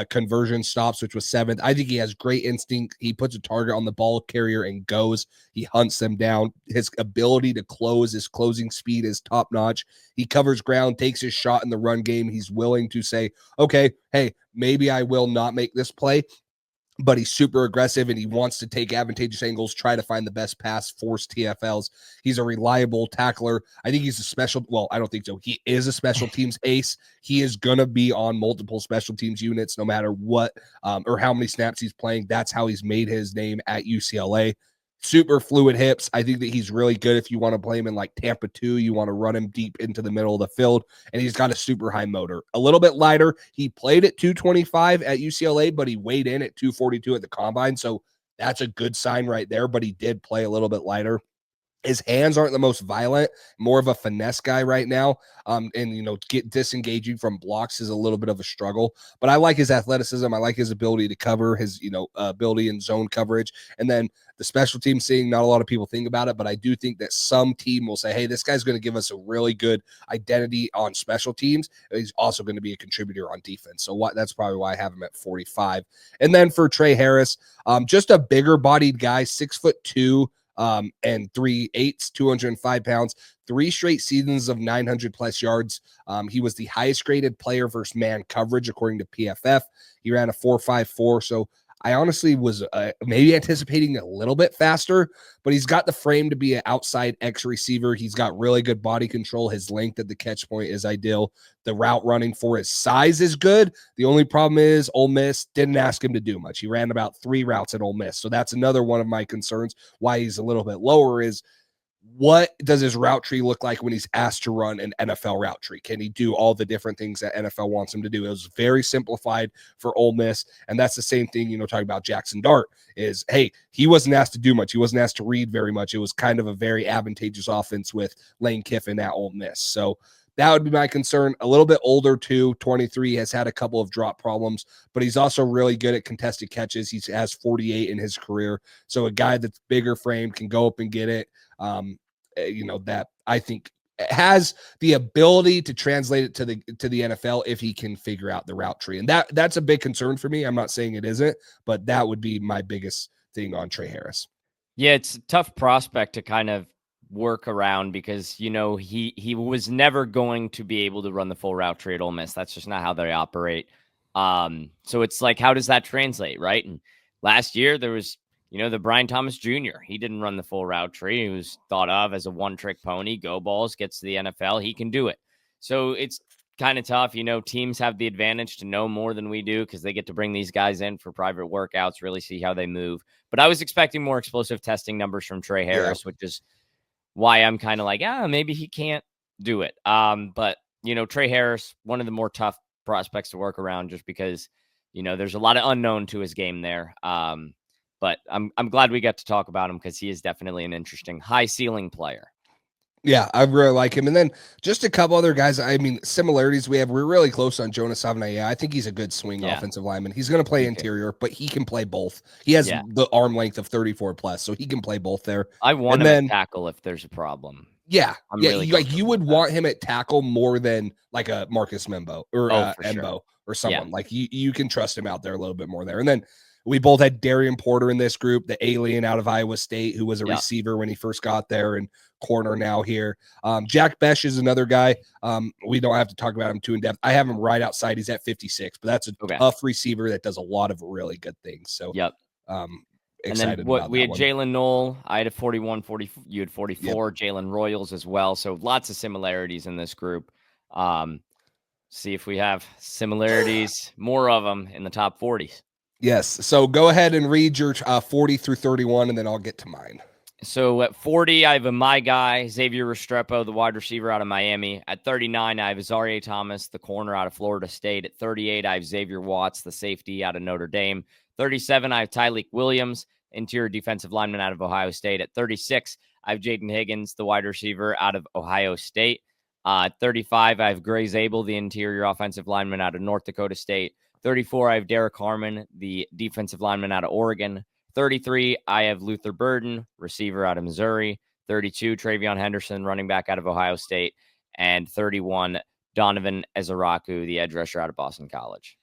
conversion stops, which was 7th. I think he has great instinct. He puts a target on the ball carrier and goes. He hunts them down. His ability to close, his closing speed is top notch. He covers ground, takes his shot in the run game. He's willing to say, okay, hey, maybe I will not make this play. but he's super aggressive and he wants to take advantageous angles, try to find the best pass, force TFLs. He's a reliable tackler. I think he's a special, well, I don't think so. He is a special teams ace. He is going to be on multiple special teams units no matter what or how many snaps he's playing. That's how he's made his name at UCLA. Super fluid hips. I think that he's really good if you want to play him in like Tampa 2. You want to run him deep into the middle of the field, and he's got a super high motor. A little bit lighter. He played at 225 at UCLA, but he weighed in at 242 at the combine, so that's a good sign right there, but he did play a little bit lighter. His hands aren't the most violent, more of a finesse guy right now. And, get disengaging from blocks is a little bit of a struggle, but I like his athleticism. I like his ability to cover, his, ability in zone coverage. And then the special team thing, not a lot of people think about it, but I do think that some team will say, hey, this guy's going to give us a really good identity on special teams. He's also going to be a contributor on defense. So that's probably why I have him at 45. And then for Trey Harris, just a bigger bodied guy, 6'2", and 3/8, 205 pounds, 3 straight seasons of 900 plus yards. He was the highest graded player versus man coverage, according to PFF. He ran a 4.54. So I honestly was maybe anticipating a little bit faster, but he's got the frame to be an outside X receiver. He's got really good body control. His length at the catch point is ideal. The route running for his size is good. The only problem is Ole Miss didn't ask him to do much. He ran about 3 routes at Ole Miss. So that's another one of my concerns why he's a little bit lower is what does his route tree look like when he's asked to run an NFL route tree? Can he do all the different things that NFL wants him to do? It was very simplified for Ole Miss. And that's the same thing, talking about Jackson Dart is, hey, he wasn't asked to do much. He wasn't asked to read very much. It was kind of a very advantageous offense with Lane Kiffin at Ole Miss. So that would be my concern. A little bit older too, 23, has had a couple of drop problems, but he's also really good at contested catches. He has 48 in his career. So a guy that's bigger frame can go up and get it. That I think has the ability to translate it to the NFL if he can figure out the route tree. And that's a big concern for me. I'm not saying it isn't, but that would be my biggest thing on Trey Harris. Yeah, it's a tough prospect to kind of work around because, he was never going to be able to run the full route tree at Ole Miss. That's just not how they operate. So it's like, how does that translate, right? And last year there was, the Brian Thomas Jr. He didn't run the full route tree. He was thought of as a one-trick pony. Go balls, gets to the NFL. He can do it. So it's kind of tough. Teams have the advantage to know more than we do because they get to bring these guys in for private workouts, really see how they move. But I was expecting more explosive testing numbers from Trey Harris, which is why I'm kind of like, maybe he can't do it. But, Trey Harris, one of the more tough prospects to work around just because, there's a lot of unknown to his game there. But I'm glad we got to talk about him because he is definitely an interesting high ceiling player. Yeah, I really like him. And then just a couple other guys. I mean, similarities we have. We're really close on Jonas Savanaia. I think he's a good swing offensive lineman. He's going to play interior, but he can play both. He has the arm length of 34 plus, so he can play both there. I want him at tackle if there's a problem. Yeah, you would want him at tackle more than like a Marcus Membo or Embo or someone. Yeah. Like you can trust him out there a little bit more there. And then we both had Darian Porter in this group, the alien out of Iowa State, who was a receiver when he first got there and corner now here. Jack Besh is another guy. We don't have to talk about him too in depth. I have him right outside. He's at 56, but that's a tough receiver that does a lot of really good things. So, excited about we had Jalen Knoll. I had a 41, 40. You had 44. Jalen Royals as well. So lots of similarities in this group. See if we have similarities, more of them in the top 40s. Yes. So go ahead and read your 40 through 31, and then I'll get to mine. So at 40, I have my guy, Xavier Restrepo, the wide receiver out of Miami. At 39, I have Azareye'h Thomas, the corner out of Florida State. At 38, I have Xavier Watts, the safety out of Notre Dame. 37, I have Tyleik Williams, interior defensive lineman out of Ohio State. At 36, I have Jaden Higgins, the wide receiver out of Ohio State. At 35, I have Gray Zabel, the interior offensive lineman out of North Dakota State. 34, I have Derek Harmon, the defensive lineman out of Oregon. 33, I have Luther Burden, receiver out of Missouri. 32, Travion Henderson, running back out of Ohio State. And 31, Donovan Ezaraku, the edge rusher out of Boston College.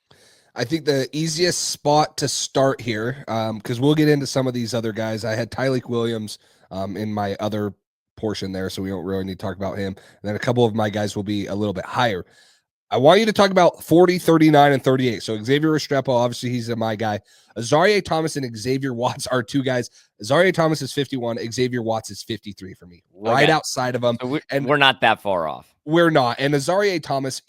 I think the easiest spot to start here, because we'll get into some of these other guys. I had Tyleik Williams in my other portion there, so we don't really need to talk about him. And then a couple of my guys will be a little bit higher. I want you to talk about 40, 39, and 38. So Xavier Restrepo, obviously he's my guy. Azareye'h Thomas and Xavier Watts are two guys. Azareye'h Thomas is 51. Xavier Watts is 53 for me, right outside of him. So And we're not that far off. we're not. And Azareye'h Thomas,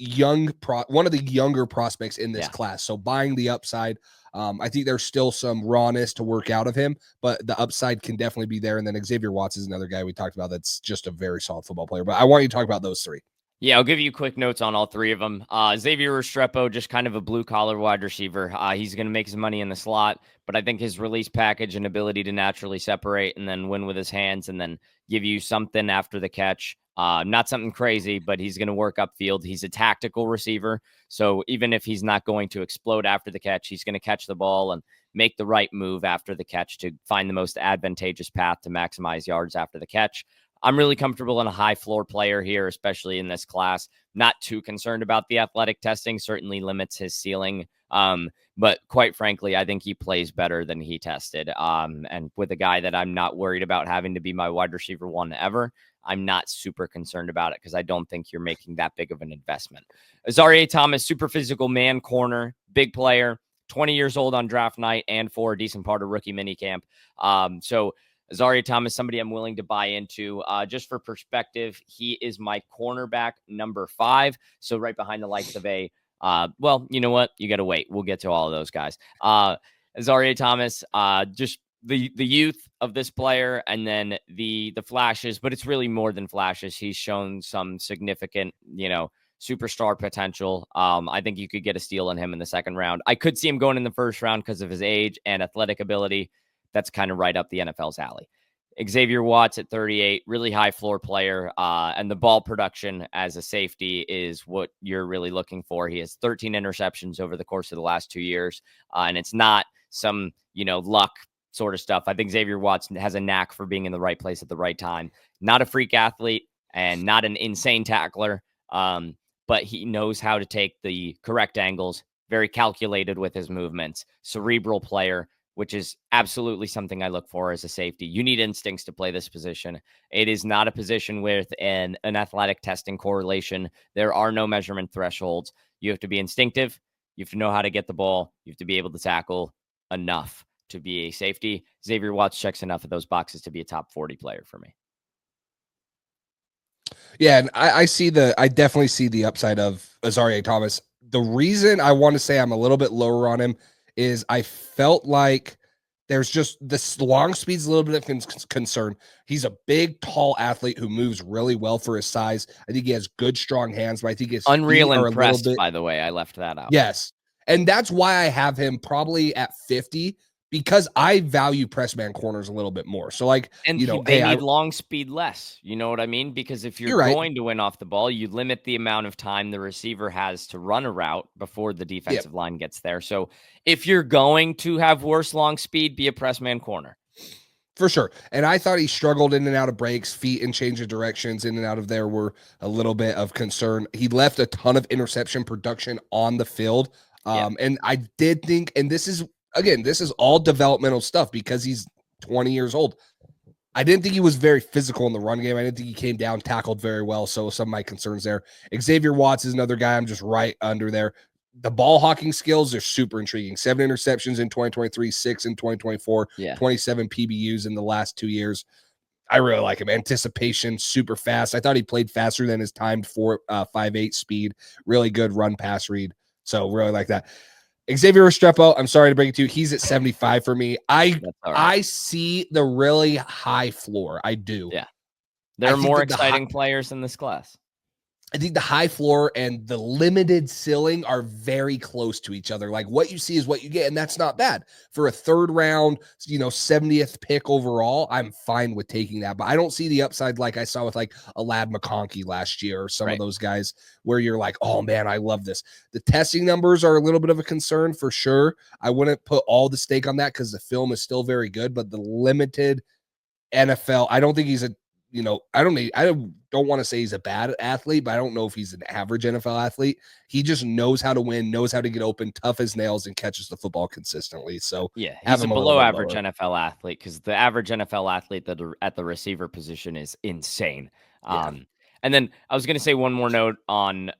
one of the younger prospects in this class. So buying the upside. I think there's still some rawness to work out of him, but the upside can definitely be there. And then Xavier Watts is another guy we talked about that's just a very solid football player. But I want you to talk about those three. Yeah, I'll give you quick notes on all three of them. Xavier Restrepo, just kind of a blue-collar wide receiver. He's going to make his money in the slot, but I think his release package and ability to naturally separate and then win with his hands and then give you something after the catch, not something crazy, but he's going to work upfield. He's a tactical receiver, so even if he's not going to explode after the catch, he's going to catch the ball and make the right move after the catch to find the most advantageous path to maximize yards after the catch. I'm really comfortable in a high floor player here, especially in this class. Not too concerned about the athletic testing, certainly limits his ceiling. But quite frankly, I think he plays better than he tested. And with a guy that I'm not worried about having to be my wide receiver one ever, I'm not super concerned about it because I don't think you're making that big of an investment. Azareye'h Thomas, super physical man corner, big player, 20 years old on draft night and for a decent part of rookie minicamp. So Azareye'h Thomas, somebody I'm willing to buy into. Just for perspective, he is my cornerback number 5. So right behind the likes of well, you know what? You got to wait. We'll get to all of those guys. Azareye'h Thomas, just the youth of this player and then the flashes, but it's really more than flashes. He's shown some significant, superstar potential. I think you could get a steal on him in the second round. I could see him going in the first round because of his age and athletic ability. That's kind of right up the NFL's alley. Xavier Watts at 38, really high floor player, and the ball production as a safety is what you're really looking for. He has 13 interceptions over the course of the last 2 years, and it's not some, luck sort of stuff. I think Xavier Watts has a knack for being in the right place at the right time. Not a freak athlete and not an insane tackler, but he knows how to take the correct angles, very calculated with his movements, cerebral player, which is absolutely something I look for as a safety. You need instincts to play this position. It is not a position with an athletic testing correlation. There are no measurement thresholds. You have to be instinctive. You have to know how to get the ball. You have to be able to tackle enough to be a safety. Xavier Watts checks enough of those boxes to be a top 40 player for me. Yeah, and I definitely see the upside of Azareye'h Thomas. The reason I want to say I'm a little bit lower on him is I felt like there's just this long speed's a little bit of concern. He's a big, tall athlete who moves really well for his size. I think he has good, strong hands, but I think his Unreal feet are impressed, a little bit. by the way. I left that out. Yes. And that's why I have him probably at 50 because I value press man corners a little bit more. So and they need long speed less. You know what I mean? Because if you're going to win off the ball, you limit the amount of time the receiver has to run a route before the defensive line gets there. So if you're going to have worse long speed, be a press man corner. For sure. And I thought he struggled in and out of breaks, feet and change of directions in and out of there were a little bit of concern. He left a ton of interception production on the field. And I did think, and this is all developmental stuff because he's 20 years old. I didn't think he was very physical in the run game. I didn't think he came down, tackled very well. So some of my concerns there. Xavier Watts is another guy I'm just right under there. The ball hawking skills are super intriguing. 7 interceptions in 2023, 6 in 2024, 27 PBUs in the last 2 years. I really like him. Anticipation, super fast. I thought he played faster than his timed 4.58 speed. Really good run pass read. So really like that. Xavier Restrepo, I'm sorry to bring it to you. He's at 75 for me. I see the really high floor. I do. Yeah. There are more exciting players in this class. I think the high floor and the limited ceiling are very close to each other. Like what you see is what you get, and that's not bad. For a third round, 70th pick overall, I'm fine with taking that. But I don't see the upside like I saw with like a Lad McConkey last year or some of those guys where you're like, oh man, I love this. The testing numbers are a little bit of a concern for sure. I wouldn't put all the stake on that because the film is still very good, but the limited NFL, I don't think he's I don't want to say he's a bad athlete, but I don't know if he's an average NFL athlete. He just knows how to win, knows how to get open, tough as nails, and catches the football consistently. So he's a below average NFL athlete because the average NFL athlete that at the receiver position is insane. And then I was going to say one more note on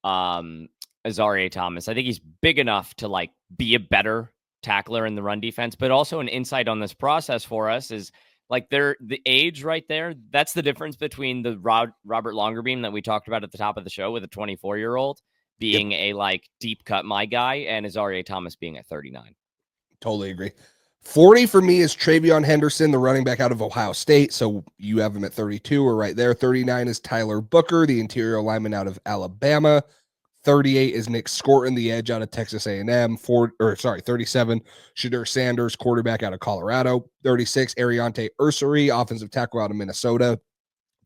Azareye'h Thomas. I think he's big enough to like be a better tackler in the run defense, but also an insight on this process for us is like the age right there. That's the difference between the Robert Longerbeam that we talked about at the top of the show with a 24-year-old being a like deep cut my guy and Azareye'h Thomas being at 39. Totally agree. 40 for me is Travion Henderson, the running back out of Ohio State. So you have him at 32. We're right there. 39 is Tyler Booker, the interior lineman out of Alabama. 38 is Nick Scorton, the edge out of Texas A&M. 37, Shedeur Sanders, quarterback out of Colorado. 36, Ariante Ursary, offensive tackle out of Minnesota.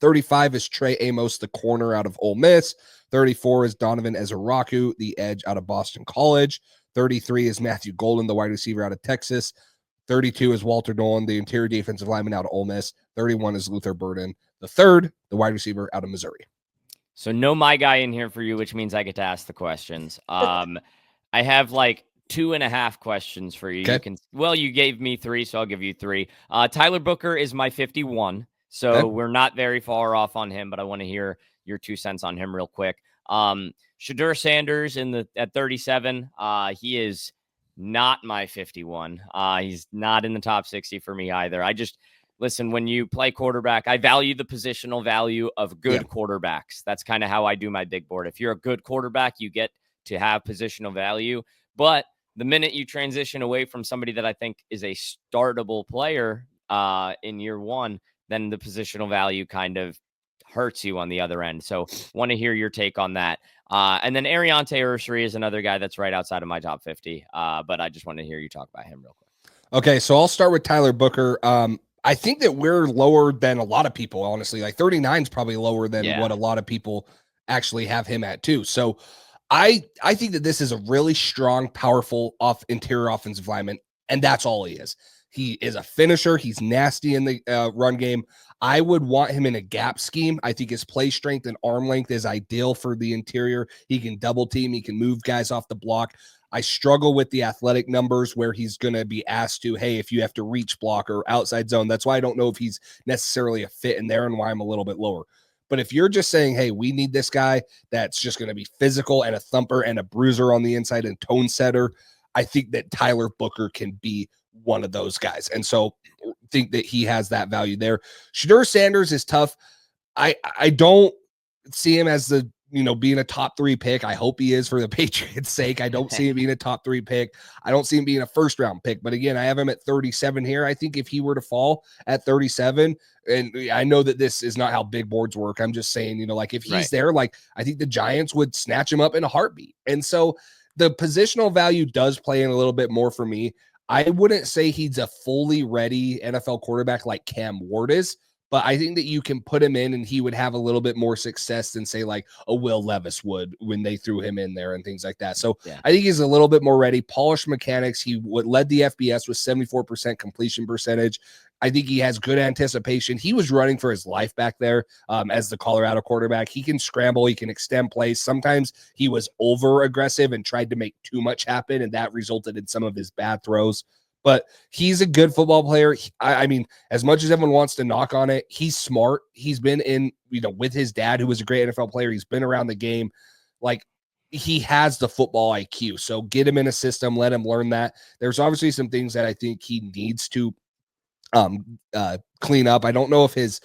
35 is Trey Amos, the corner out of Ole Miss. 34 is Donovan Ezeraku, the edge out of Boston College. 33 is Matthew Golden, the wide receiver out of Texas. 32 is Walter Nolan, the interior defensive lineman out of Ole Miss. 31 is Luther Burden, the third, the wide receiver out of Missouri. So no my guy in here for you, which means I get to ask the questions. I have like 2.5 questions for you. Okay. You gave me 3, so I'll give you 3. Tyler Booker is my 51, so we're not very far off on him, but I want to hear your 2 cents on him real quick. Shedeur Sanders at 37. He is not my 51. He's not in the top 60 for me either. Listen, when you play quarterback, I value the positional value of good quarterbacks. That's kind of how I do my big board. If you're a good quarterback, you get to have positional value. But the minute you transition away from somebody that I think is a startable player in year one, then the positional value kind of hurts you on the other end. So want to hear your take on that. And then Ariante Ursary is another guy that's right outside of my top 50. But I just want to hear you talk about him real quick. Okay, so I'll start with Tyler Booker. I think that we're lower than a lot of people, honestly. Like 39 is probably lower than what a lot of people actually have him at too. So I think that this is a really strong, powerful interior offensive lineman, and that's all he is. He is a finisher. He's nasty in the run game. I would want him in a gap scheme. I think his play strength and arm length is ideal for the interior. He can double team. He can move guys off the block. I struggle with the athletic numbers where he's going to be asked to, hey, if you have to reach block or outside zone. That's why I don't know if he's necessarily a fit in there and why I'm a little bit lower. But if you're just saying, hey, we need this guy that's just going to be physical and a thumper and a bruiser on the inside and tone setter, I think that Tyler Booker can be one of those guys. And so I think that he has that value there. Shedeur Sanders is tough. I don't see him as being a top 3 pick. I hope he is for the Patriots' sake. I don't see him being a top 3 pick. I don't see him being a first round pick. But again, I have him at 37 here. I think if he were to fall at 37, and I know that this is not how big boards work. I'm just saying, like if he's there, like I think the Giants would snatch him up in a heartbeat. And so the positional value does play in a little bit more for me. I wouldn't say he's a fully ready NFL quarterback like Cam Ward is, but I think that you can put him in and he would have a little bit more success than say like a Will Levis would when they threw him in there and things like that. So I think he's a little bit more ready. Polished mechanics. He led the FBS with 74% completion percentage. I think he has good anticipation. He was running for his life back there as the Colorado quarterback. He can scramble. He can extend plays. Sometimes he was over aggressive and tried to make too much happen, and that resulted in some of his bad throws. But he's a good football player. I mean, as much as everyone wants to knock on it, he's smart. He's been in, with his dad, who was a great NFL player. He's been around the game. Like, he has the football IQ. So get him in a system, let him learn that. There's obviously some things that I think he needs to clean up. I don't know if his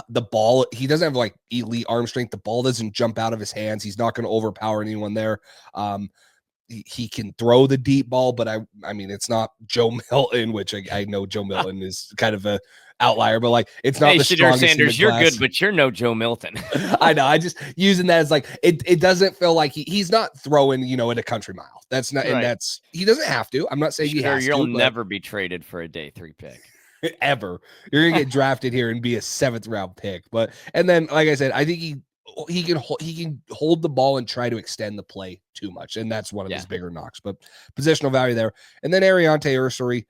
the ball, he doesn't have like elite arm strength. The ball doesn't jump out of his hands. He's not going to overpower anyone there. He can throw the deep ball, but I mean, it's not Joe Milton, which I know Joe Milton is kind of a outlier, but like it's not the strongest Sanders, you're good, but you're no Joe Milton. I know. I just using that as like it doesn't feel like he's not throwing, at a country mile. That's not, and that's he doesn't have to. I'm not saying he has to. You'll never be traded for a day 3 pick. Ever. You're gonna get drafted here and be a 7th round pick. But and then, like I said, I think he can hold the ball and try to extend the play too much, and that's one of his bigger knocks. But positional value there, and then Ariante Ursary,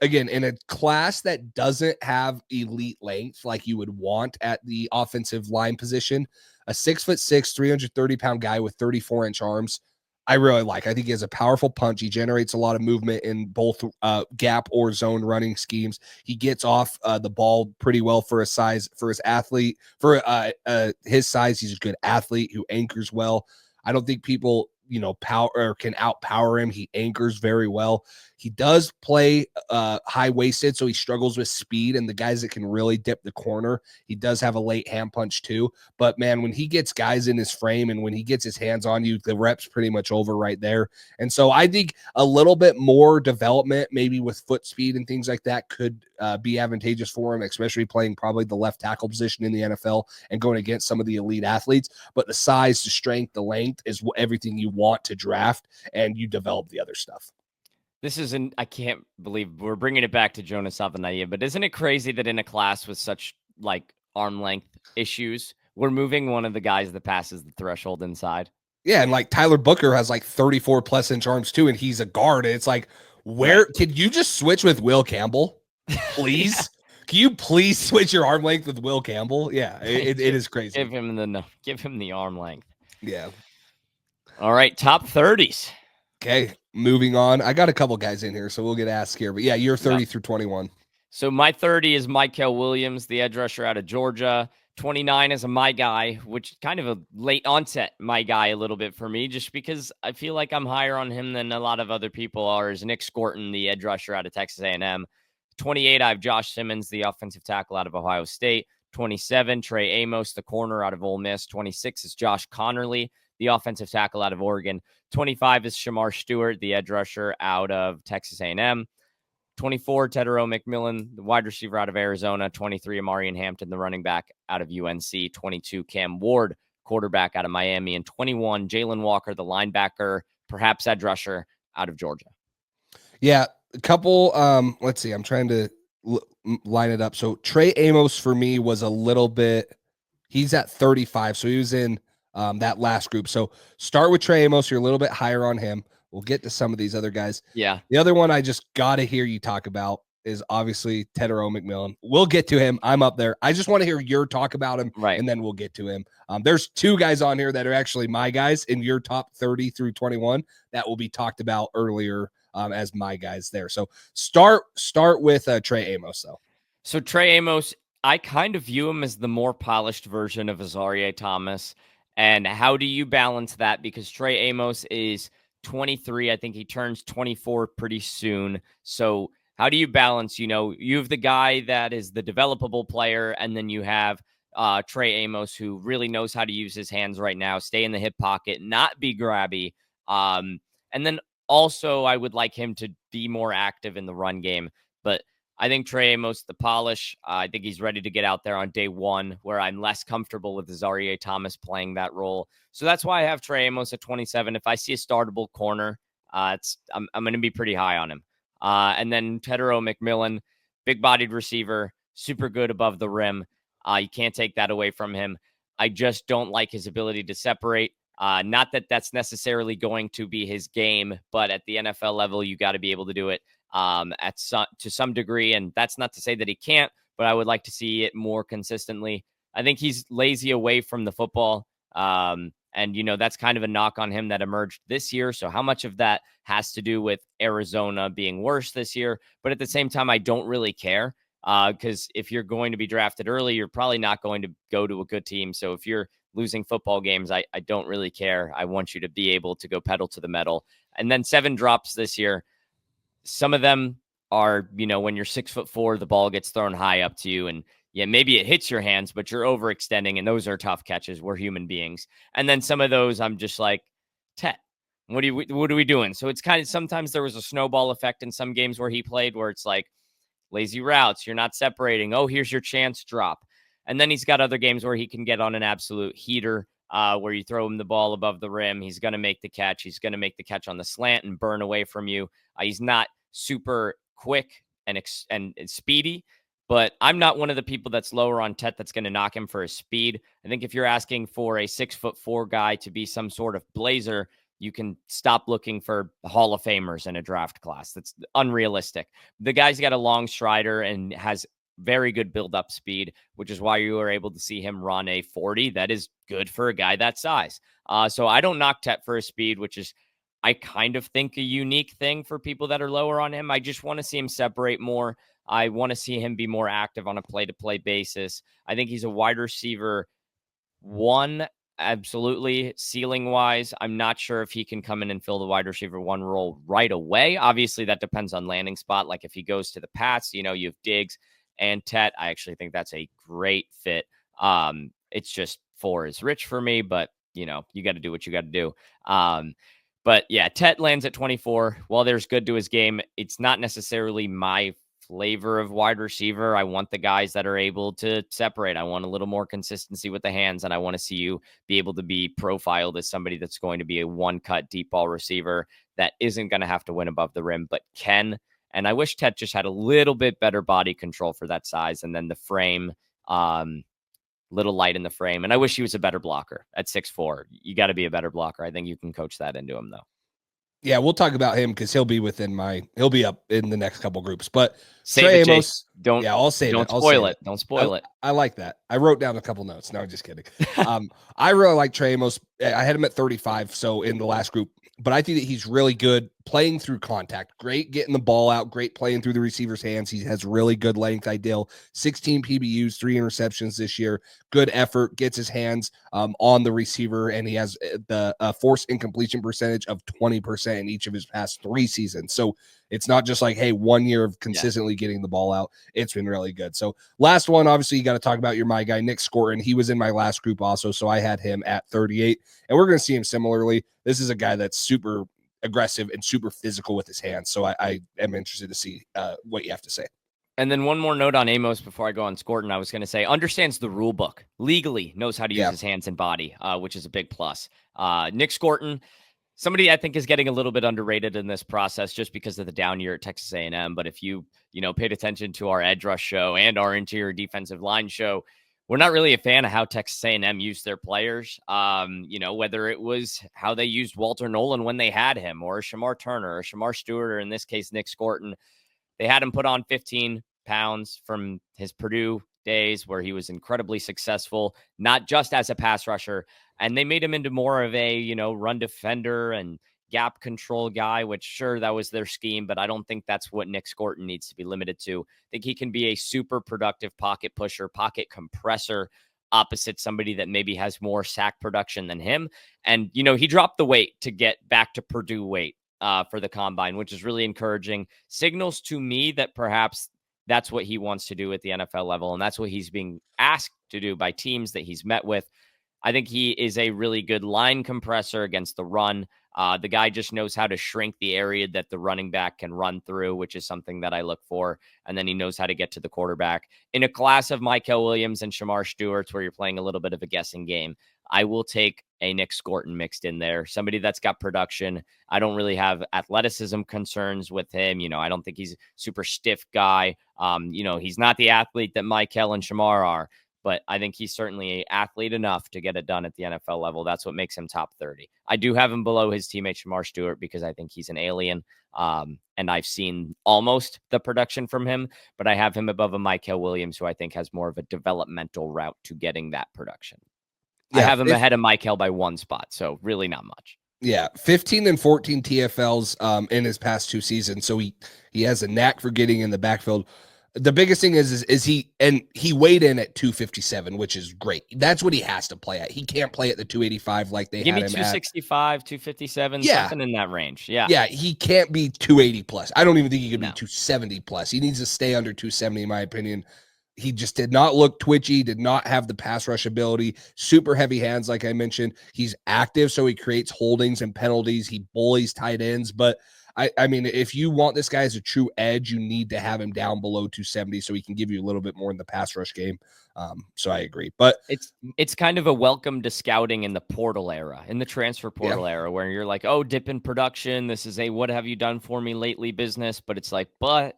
again in a class that doesn't have elite length like you would want at the offensive line position, a 6'6", 330-pound guy with 34-inch arms. I really like. I think he has a powerful punch. He generates a lot of movement in both gap or zone running schemes. He gets off the ball pretty well for his size, for his athlete, for his size. He's a good athlete who anchors well. I don't think people, power or can outpower him. He anchors very well. He does play high waisted, so he struggles with speed and the guys that can really dip the corner. He does have a late hand punch too. But man, when he gets guys in his frame and when he gets his hands on you, the rep's pretty much over right there. And so I think a little bit more development, maybe with foot speed and things like that, could be advantageous for him, especially playing probably the left tackle position in the NFL and going against some of the elite athletes. But the size, the strength, the length is everything you want to draft, and you develop the other stuff. I can't believe we're bringing it back to Jonas Avenaya, but isn't it crazy that in a class with such like arm length issues, we're moving one of the guys that passes the threshold inside? Yeah, and like Tyler Booker has like 34 plus inch arms too, and he's a guard. And it's like, where can you just switch with Will Campbell, please? Yeah. Can you please switch your arm length with Will Campbell? Yeah, it is crazy. Give him the arm length. Yeah. All right, top 30s. Okay, moving on. I got a couple guys in here, so we'll get asked here. But yeah, you're 30 through 21. So my 30 is Mykel Williams, the edge rusher out of Georgia. 29 is my guy, which kind of a late onset my guy a little bit for me, just because I feel like I'm higher on him than a lot of other people are, is Nick Scorton, the edge rusher out of Texas A&M. 28, I have Josh Simmons, the offensive tackle out of Ohio State. 27, Trey Amos, the corner out of Ole Miss. 26 is Josh Connerly, the offensive tackle out of Oregon. 25 is Shamar Stewart, the edge rusher out of Texas A&M. 24, Tetero McMillan, the wide receiver out of Arizona. 23, Amarian Hampton, the running back out of UNC. 22, Cam Ward, quarterback out of Miami. And 21, Jalen Walker, the linebacker, perhaps edge rusher out of Georgia. Yeah, a couple. Let's see. I'm trying to line it up. So Trey Amos for me was a little bit. He's at 35, so he was in that last group. So start with Trey Amos. You're a little bit higher on him. We'll get to some of these other guys. Yeah. The other one I just got to hear you talk about is obviously Tetero McMillan. We'll get to him. I'm up there. I just want to hear your talk about him, right, and then we'll get to him. There's two guys on here that are actually my guys in your top 30 through 21 that will be talked about earlier as my guys there. So start with Trey Amos, though. So Trey Amos, I kind of view him as the more polished version of Azareye'h Thomas. And how do you balance that? Because Trey Amos is 23. I think he turns 24 pretty soon. So how do you balance, you have the guy that is the developable player, and then you have Trey Amos, who really knows how to use his hands right now, stay in the hip pocket, not be grabby. And then also I would like him to be more active in the run game. But I think Trey Amos, the polish, I think he's ready to get out there on day one, where I'm less comfortable with Azareye'h Thomas playing that role. So that's why I have Trey Amos at 27. If I see a startable corner, I'm going to be pretty high on him. And then Tetero McMillan, big-bodied receiver, super good above the rim. You can't take that away from him. I just don't like his ability to separate. Not that that's necessarily going to be his game, but at the NFL level, you got to be able to do it to some degree. And that's not to say that he can't, but I would like to see it more consistently. I think he's lazy away from the football. And, that's kind of a knock on him that emerged this year. So how much of that has to do with Arizona being worse this year? But at the same time, I don't really care because if you're going to be drafted early, you're probably not going to go to a good team. So if you're losing football games, I don't really care. I want you to be able to go pedal to the metal. And then 7 drops this year. Some of them are, when you're 6'4", the ball gets thrown high up to you, and yeah, maybe it hits your hands, but you're overextending, and those are tough catches. We're human beings. And then some of those, I'm just like, Tet, what are we doing? So it's kind of, sometimes there was a snowball effect in some games where he played, where it's like lazy routes, you're not separating. Oh, here's your chance drop. And then he's got other games where he can get on an absolute heater, where you throw him the ball above the rim. He's going to make the catch. He's going to make the catch on the slant and burn away from you. He's not super quick and speedy, but I'm not one of the people that's lower on Tet that's going to knock him for his speed. I think if you're asking for a 6'4" guy to be some sort of blazer, you can stop looking for Hall of Famers in a draft class. That's unrealistic. The guy's got a long strider and has very good build-up speed, which is why you were able to see him run a 40. That is good for a guy that size. So I don't knock Tet for his speed, which is, I kind of think, a unique thing for people that are lower on him. I just want to see him separate more. I want to see him be more active on a play-to-play basis. I think he's a wide receiver 1 absolutely. Ceiling wise, I'm not sure if he can come in and fill the wide receiver one role right away. Obviously, that depends on landing spot. Like if he goes to the Pats, you have Diggs and Tet. I actually think that's a great fit. It's just 4 is rich for me, but you got to do what you got to do. But yeah, Tet lands at 24. While there's good to his game, it's not necessarily my flavor of wide receiver. I want the guys that are able to separate. I want a little more consistency with the hands, and I want to see you be able to be profiled as somebody that's going to be a one-cut deep ball receiver that isn't going to have to win above the rim, but can. And I wish Tet just had a little bit better body control for that size, and then the frame, little light in the frame. And I wish he was a better blocker at 6'4". You got to be a better blocker. I think you can coach that into him, though. Yeah, we'll talk about him because he'll be up in the next couple groups. But Save Trey it, Amos, Don't I'll save don't it. I'll spoil save it. Don't spoil it. I like that. I wrote down a couple notes. No, I'm just kidding. I really like Trey Amos. I had him at 35, so in the last group, but I think that he's really good playing through contact. Great getting the ball out. Great playing through the receiver's hands. He has really good length ideal. 16 PBUs, 3 interceptions this year. Good effort. Gets his hands on the receiver, and he has the forced incompletion percentage of 20% in each of his past 3 seasons. So it's not just like, hey, 1 year of consistently getting the ball out. It's been really good. So last one, obviously, you got to talk about my guy, Nick Scorton. He was in my last group also, so I had him at 38. And we're going to see him similarly. This is a guy that's super aggressive and super physical with his hands. So I am interested to see what you have to say. And then one more note on Amos before I go on Scorton. I was going to say, understands the rule book, legally knows how to use his hands and body, which is a big plus. Nick Scorton, somebody I think is getting a little bit underrated in this process just because of the down year at Texas A&M. But if you paid attention to our edge rush show and our interior defensive line show, we're not really a fan of how Texas A&M used their players. Whether it was how they used Walter Nolan when they had him, or Shamar Turner, or Shamar Stewart, or in this case, Nick Scorton. They had him put on 15 pounds from his Purdue days where he was incredibly successful, not just as a pass rusher. And they made him into more of a, run defender and gap control guy, which sure, that was their scheme, but I don't think that's what Nick Scorton needs to be limited to. I think he can be a super productive pocket pusher, pocket compressor opposite somebody that maybe has more sack production than him. And, he dropped the weight to get back to Purdue weight for the combine, which is really encouraging. Signals to me that perhaps that's what he wants to do at the NFL level. And that's what he's being asked to do by teams that he's met with. I think he is a really good line compressor against the run. The guy just knows how to shrink the area that the running back can run through, which is something that I look for. And then he knows how to get to the quarterback. In a class of Mykel Williams and Shamar Stewart's where you're playing a little bit of a guessing game, I will take a Nick Scorton mixed in there. Somebody that's got production. I don't really have athleticism concerns with him. I don't think he's a super stiff guy. He's not the athlete that Mykel and Shamar are. But I think he's certainly an athlete enough to get it done at the NFL level. That's what makes him top 30. I do have him below his teammate Shamar Stewart because I think he's an alien. And I've seen almost the production from him, but I have him above a Mykel Williams, who I think has more of a developmental route to getting that production. Yeah, I have him ahead of Mykel by 1 spot, so really not much. Yeah, 15 and 14 TFLs in his past 2 seasons. So he has a knack for getting in the backfield. The biggest thing is he weighed in at 257, which is great. That's what he has to play at. He can't play at the 285 like they Give had me him 265, 257, something in that range. Yeah. Yeah, he can't be 280 plus. I don't even think he could be 270 plus. He needs to stay under 270, in my opinion. He just did not look twitchy, did not have the pass rush ability, super heavy hands, like I mentioned. He's active, so he creates holdings and penalties. He bullies tight ends, but I mean, if you want this guy as a true edge, you need to have him down below 270 so he can give you a little bit more in the pass rush game. So I agree. But it's kind of a welcome to scouting in the portal era, in the transfer portal era, where you're like, oh, dip in production. This is a what have you done for me lately business. But it's like, but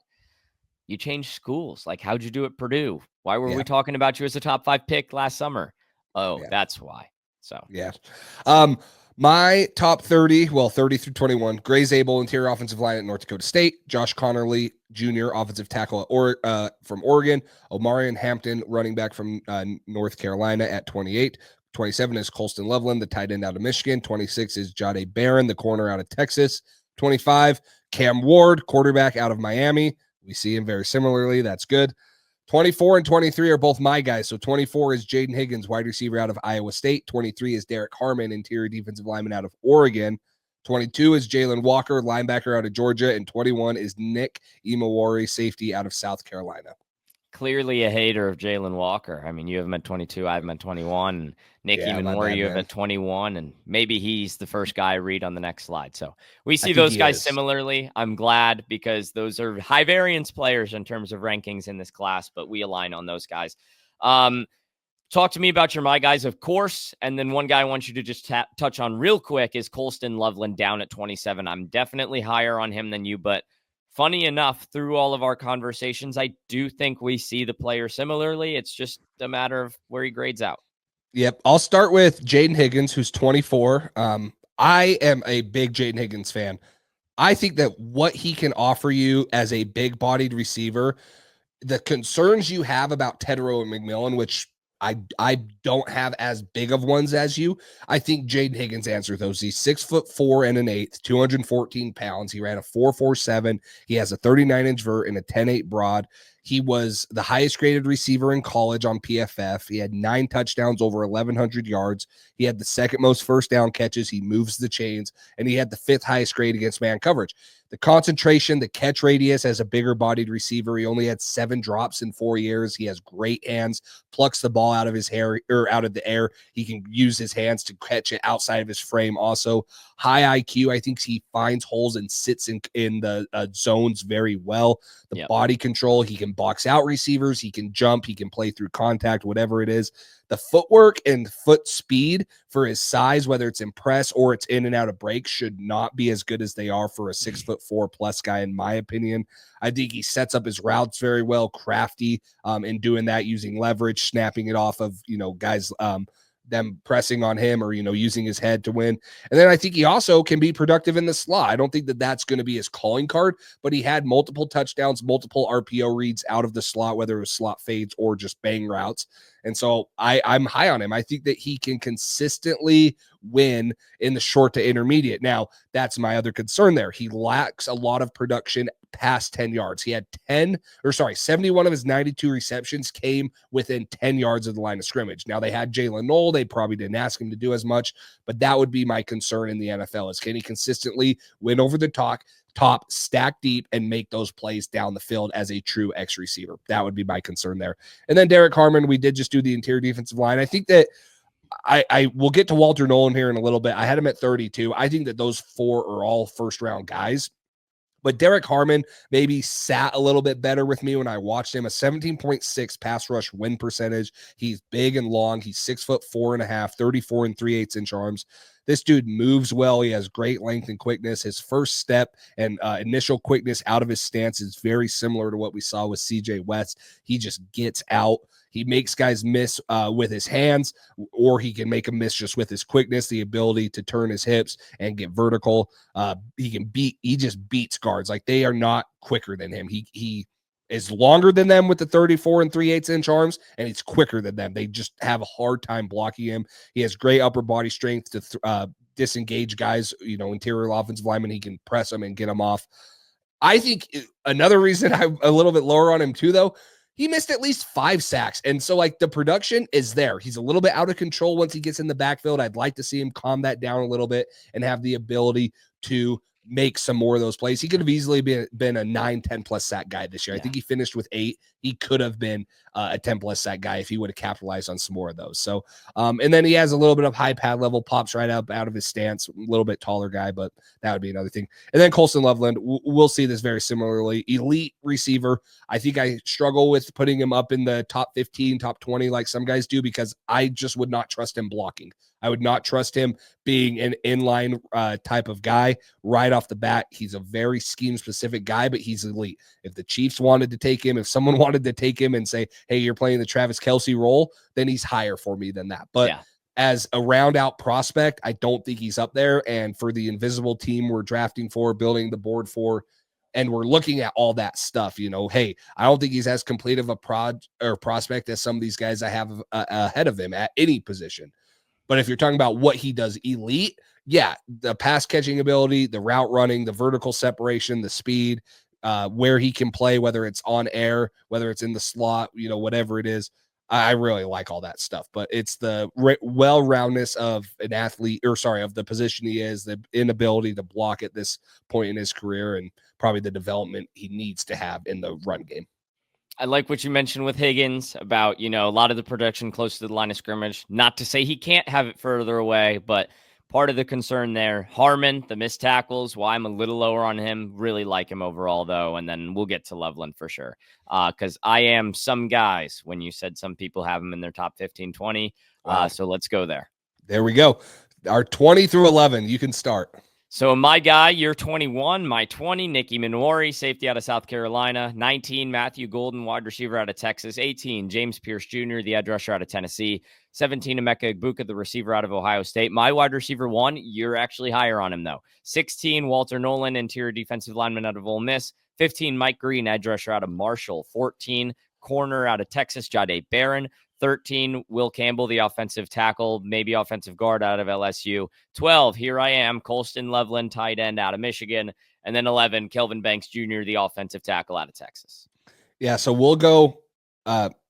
you changed schools. Like, how'd you do at Purdue? Why were we talking about you as a top 5 pick last summer? Oh, that's why. So, yeah. My top 30 through 21, Gray Zabel, interior offensive line at North Dakota State, Josh Connerly, Jr., offensive tackle from Oregon, Omarion Hampton, running back from North Carolina at 28. 27 is Colston Loveland, the tight end out of Michigan. 26 is Jahdae Barron, the corner out of Texas. 25, Cam Ward, quarterback out of Miami. We see him very similarly. That's good. 24 and 23 are both my guys. So 24 is Jaden Higgins, wide receiver out of Iowa State. 23 is Derek Harmon, interior defensive lineman out of Oregon. 22 is Jalen Walker, linebacker out of Georgia. And 21 is Nick Imawari, safety out of South Carolina. Clearly a hater of Jalen Walker. I mean, you have him at 22, I have him at 21. And Nick, even more, you have at 21. And maybe he's the first guy I read on the next slide. So we see those guys similarly. I'm glad because those are high variance players in terms of rankings in this class, but we align on those guys. Talk to me about your my guys, of course. And then one guy I want you to just touch on real quick is Colston Loveland down at 27. I'm definitely higher on him than you, but funny enough, through all of our conversations, I do think we see the player similarly. It's just a matter of where he grades out. Yep. I'll start with Jaden Higgins, who's 24. I am a big Jaden Higgins fan. I think that what he can offer you as a big-bodied receiver, the concerns you have about Tedero and McMillan, which I don't have as big of ones as you. I think Jaden Higgins answers those. He's 6'4" and an 1/8, 214 pounds. He ran a 4.47. He has a 39-inch vert and a 10.8 broad. He was the highest graded receiver in college on PFF. He had 9 touchdowns, over 1,100 yards. He had the second most first down catches. He moves the chains, and he had the 5th highest grade against man coverage. The concentration, the catch radius as a bigger bodied receiver. He only had 7 drops in 4 years. He has great hands, plucks the ball out of his hair or out of the air. He can use his hands to catch it outside of his frame. Also, high IQ. I think he finds holes and sits in the zones very well. The body control, he can box out receivers. He can jump. He can play through contact, whatever it is. The footwork and foot speed for his size, whether it's in press or it's in and out of breaks, should not be as good as they are for a 6'4" plus guy, in my opinion. I think he sets up his routes very well, crafty in doing that, using leverage, snapping it off of, guys, them pressing on him or, using his head to win. And then I think he also can be productive in the slot. I don't think that that's going to be his calling card, but he had multiple touchdowns, multiple RPO reads out of the slot, whether it was slot fades or just bang routes. And so I'm high on him. I think that he can consistently win in the short to intermediate. Now, that's my other concern there. He lacks a lot of production past 10 yards. He had 71 of his 92 receptions came within 10 yards of the line of scrimmage. Now, they had Jalen Knoll. They probably didn't ask him to do as much, but that would be my concern in the NFL is, can he consistently win over the top, stack deep, and make those plays down the field as a true X receiver? That would be my concern there. And then Derek Harmon, we did just do the interior defensive line. I think that I will get to Walter Nolan here in a little bit. I had him at 32. I think that those 4 are all first round guys. But Derek Harmon maybe sat a little bit better with me when I watched him. A 17.6 pass rush win percentage. He's big and long. He's 6'4.5", 34 3/8 inch arms. This dude moves well. He has great length and quickness. His first step and initial quickness out of his stance is very similar to what we saw with CJ West. He just gets out. He makes guys miss with his hands, or he can make them miss just with his quickness, the ability to turn his hips and get vertical. He just beats guards. Like, they are not quicker than him. He is longer than them with the 34 3/8 inch arms, and he's quicker than them. They just have a hard time blocking him. He has great upper body strength to disengage guys, interior offensive linemen. He can press them and get them off. I think another reason I'm a little bit lower on him too, though, he missed at least 5 sacks. And so, the production is there. He's a little bit out of control once he gets in the backfield. I'd like to see him calm that down a little bit and have the ability to make some more of those plays. He could have easily been a 9-10+ sack guy this year. I think he finished with 8. He could have been a 10+ sack guy if he would have capitalized on some more of those. So, and then he has a little bit of high pad level, pops right up out of his stance, a little bit taller guy, but that would be another thing. And then Colston Loveland, we'll see this very similarly. Elite receiver. I think I struggle with putting him up in the top 15, top 20, like some guys do, because I just would not trust him blocking. I would not trust him being an inline type of guy right off the bat. He's a very scheme-specific guy, but he's elite. If the Chiefs wanted to take him, if someone wanted to take him and say, hey, you're playing the Travis Kelce role, then he's higher for me than that. But as a round-out prospect, I don't think he's up there. And for the invisible team we're drafting for, building the board for, and we're looking at all that stuff, hey, I don't think he's as complete of a prospect as some of these guys I have ahead of him at any position. But if you're talking about what he does elite, the pass catching ability, the route running, the vertical separation, the speed, where he can play, whether it's on air, whether it's in the slot, whatever it is. I really like all that stuff, but it's the well-roundness of an athlete, of the position he is, the inability to block at this point in his career, and probably the development he needs to have in the run game. I like what you mentioned with Higgins about, a lot of the production close to the line of scrimmage. Not to say he can't have it further away, but part of the concern there. Harmon, the missed tackles, why I'm a little lower on him. Really like him overall, though. And then we'll get to Loveland for sure. Because I am some guys when you said some people have him in their top 15, 20. Wow. So let's go there. There we go. Our 20 through 11. You can start. So my guy, year 21, my 20, Nicky Minori, safety out of South Carolina. 19, Matthew Golden, wide receiver out of Texas. 18, James Pierce Jr., the edge rusher out of Tennessee. 17, Emeka Egbuka, the receiver out of Ohio State. My wide receiver 1, you're actually higher on him, though. 16, Walter Nolan, interior defensive lineman out of Ole Miss. 15, Mike Green, edge rusher out of Marshall. 14, corner out of Texas, Jahdae Barron. 13, Will Campbell, the offensive tackle, maybe offensive guard out of LSU. 12, here I am, Colston Loveland, tight end out of Michigan. And then 11, Kelvin Banks Jr., the offensive tackle out of Texas. Yeah, so we'll go,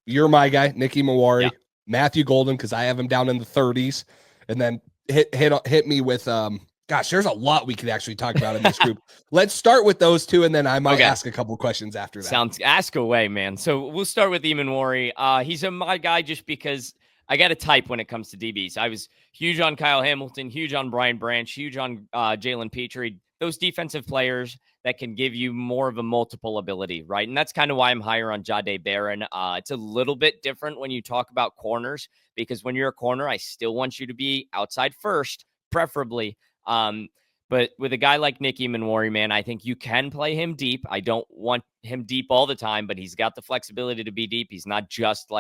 you're my guy, Nicky Minori, yeah. Matthew Golden, because I have him down in the 30s. And then hit me with, gosh, there's a lot we could actually talk about in this group. Let's start with those two, and then I might ask a couple questions after that. Ask away, man. So we'll start with Minori. He's my guy just because I got a type when it comes to DBs. I was huge on Kyle Hamilton, huge on Brian Branch, huge on Jalen Petrie. Those defensive players that can give you more of a multiple ability, right? And that's kind of why I'm higher on Jahdae Barron. It's a little bit different when you talk about corners, because when you're a corner, I still want you to be outside first, preferably. But with a guy like Nicky Minori, man, I think you can play him deep. I don't want him deep all the time, but he's got the flexibility to be deep. He's not just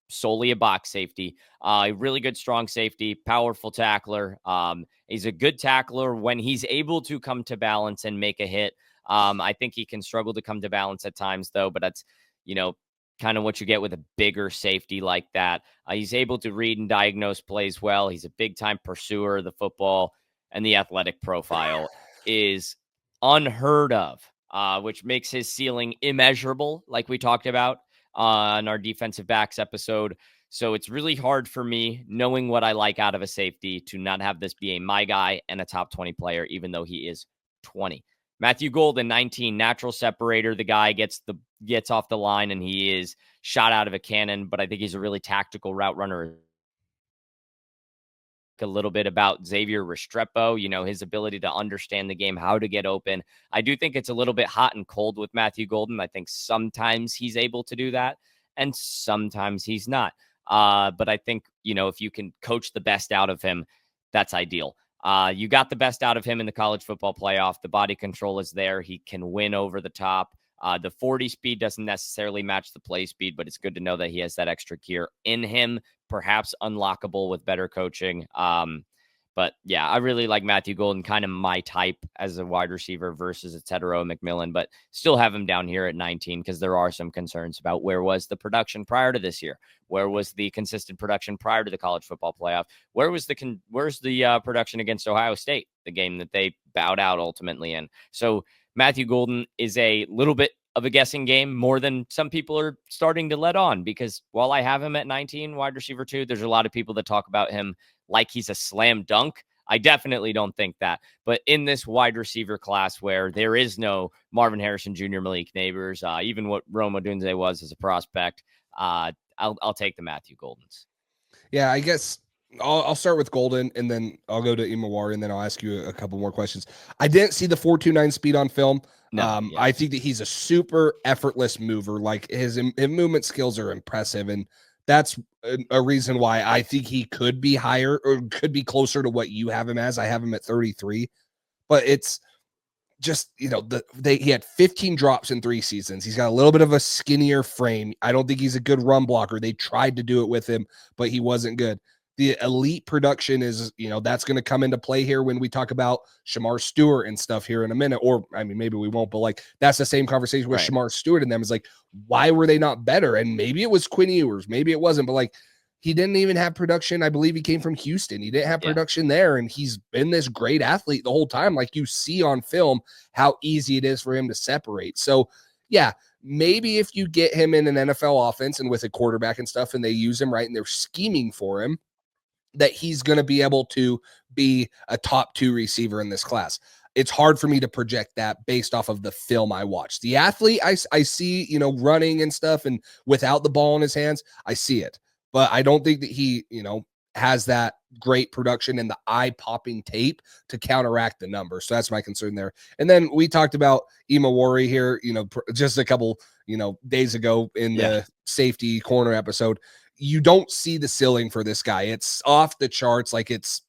solely a box safety. Really good, strong safety, powerful tackler. He's a good tackler when he's able to come to balance and make a hit. I think he can struggle to come to balance at times, though, but that's, kind of what you get with a bigger safety like that. He's able to read and diagnose plays well. He's a big-time pursuer of the football, and the athletic profile is unheard of, which makes his ceiling immeasurable, like we talked about on our defensive backs episode. So it's really hard for me, knowing what I like out of a safety, to not have this be my guy and a top 20 player, even though he is 20. Matthew Golden, 19, natural separator. The guy gets off the line and he is shot out of a cannon, but I think he's a really tactical route runner. A little bit about Xavier Restrepo, his ability to understand the game, how to get open. I do think it's a little bit hot and cold with Matthew Golden. I think sometimes he's able to do that and sometimes he's not. But I think, if you can coach the best out of him, that's ideal. You got the best out of him in the college football playoff. The body control is there. He can win over the top. The 40 speed doesn't necessarily match the play speed, but it's good to know that he has that extra gear in him, perhaps unlockable with better coaching. But yeah, I really like Matthew Golden, kind of my type as a wide receiver versus a Tetero McMillan, but still have him down here at 19 because there are some concerns about where was the production prior to this year? Where was the consistent production prior to the college football playoff? Where's the production against Ohio State, the game that they bowed out ultimately in? So Matthew Golden is a little bit of a guessing game, more than some people are starting to let on, because while I have him at 19, wide receiver 2, there's a lot of people that talk about him like he's a slam dunk. I definitely don't think that. But in this wide receiver class where there is no Marvin Harrison Jr., Malik Neighbors, even what Rome Odunze was as a prospect, I'll take the Matthew Goldens. Yeah, I guess I'll start with Golden, and then I'll go to Imawari, and then I'll ask you a couple more questions. I didn't see the 4.29 speed on film. No, I think that he's a super effortless mover. Like his movement skills are impressive, and that's a reason why I think he could be higher or could be closer to what you have him as. I have him at 33, but it's just, he had 15 drops in 3 seasons. He's got a little bit of a skinnier frame. I don't think he's a good run blocker. They tried to do it with him, but he wasn't good. The elite production is, that's going to come into play here when we talk about Shamar Stewart and stuff here in a minute. Or, maybe we won't, but that's the same conversation with Shamar Stewart and them. Is why were they not better? And maybe it was Quinn Ewers, maybe it wasn't, but he didn't even have production. I believe he came from Houston. He didn't have production there, and he's been this great athlete the whole time. Like, you see on film how easy it is for him to separate. So, yeah, maybe if you get him in an NFL offense and with a quarterback and stuff, and they use him right and they're scheming for him, that he's going to be able to be a top 2 receiver in this class. It's hard for me to project that based off of the film I watched. The athlete I see, you know, running and stuff and without the ball in his hands, I see it. But I don't think that he, you know, has that great production and the eye-popping tape to counteract the numbers. So that's my concern there. And then we talked about Imawari here, you know, just a couple, you know, days ago in the safety corner episode. You don't see the ceiling for this guy. It's off the charts. Like, it's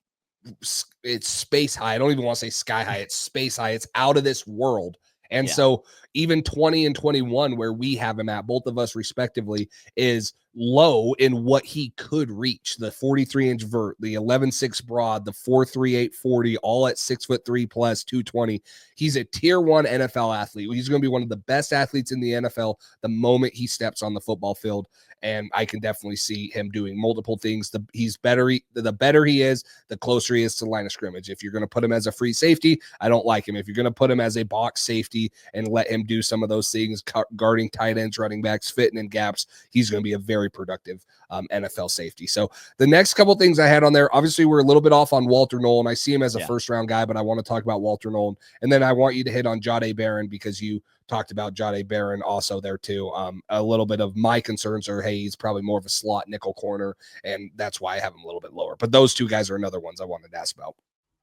space high. I don't even want to say sky high. It's space high. It's out of this world. And so even 20 and 21, where we have him at, both of us respectively, is low in what he could reach. The 43-inch vert, the 11.6 broad, the 4.38 40, all at 6'3" plus 220. He's a tier 1 NFL athlete. He's going to be one of the best athletes in the NFL the moment he steps on the football field. And I can definitely see him doing multiple things. The better he is, the closer he is to the line of scrimmage. If you're going to put him as a free safety, I don't like him. If you're going to put him as a box safety and let him do some of those things, guarding tight ends, running backs, fitting in gaps, he's going to be a very productive NFL safety. So the next couple things I had on there, obviously we're a little bit off on Walter Nolan. I see him as a first-round guy, but I want to talk about Walter Nolan. And then I want you to hit on Jahdae Barron, because you talked about Jahdae Barron also there too. A little bit of my concerns are, hey, he's probably more of a slot nickel corner, and that's why I have him a little bit lower. But those two guys are another ones I wanted to ask about.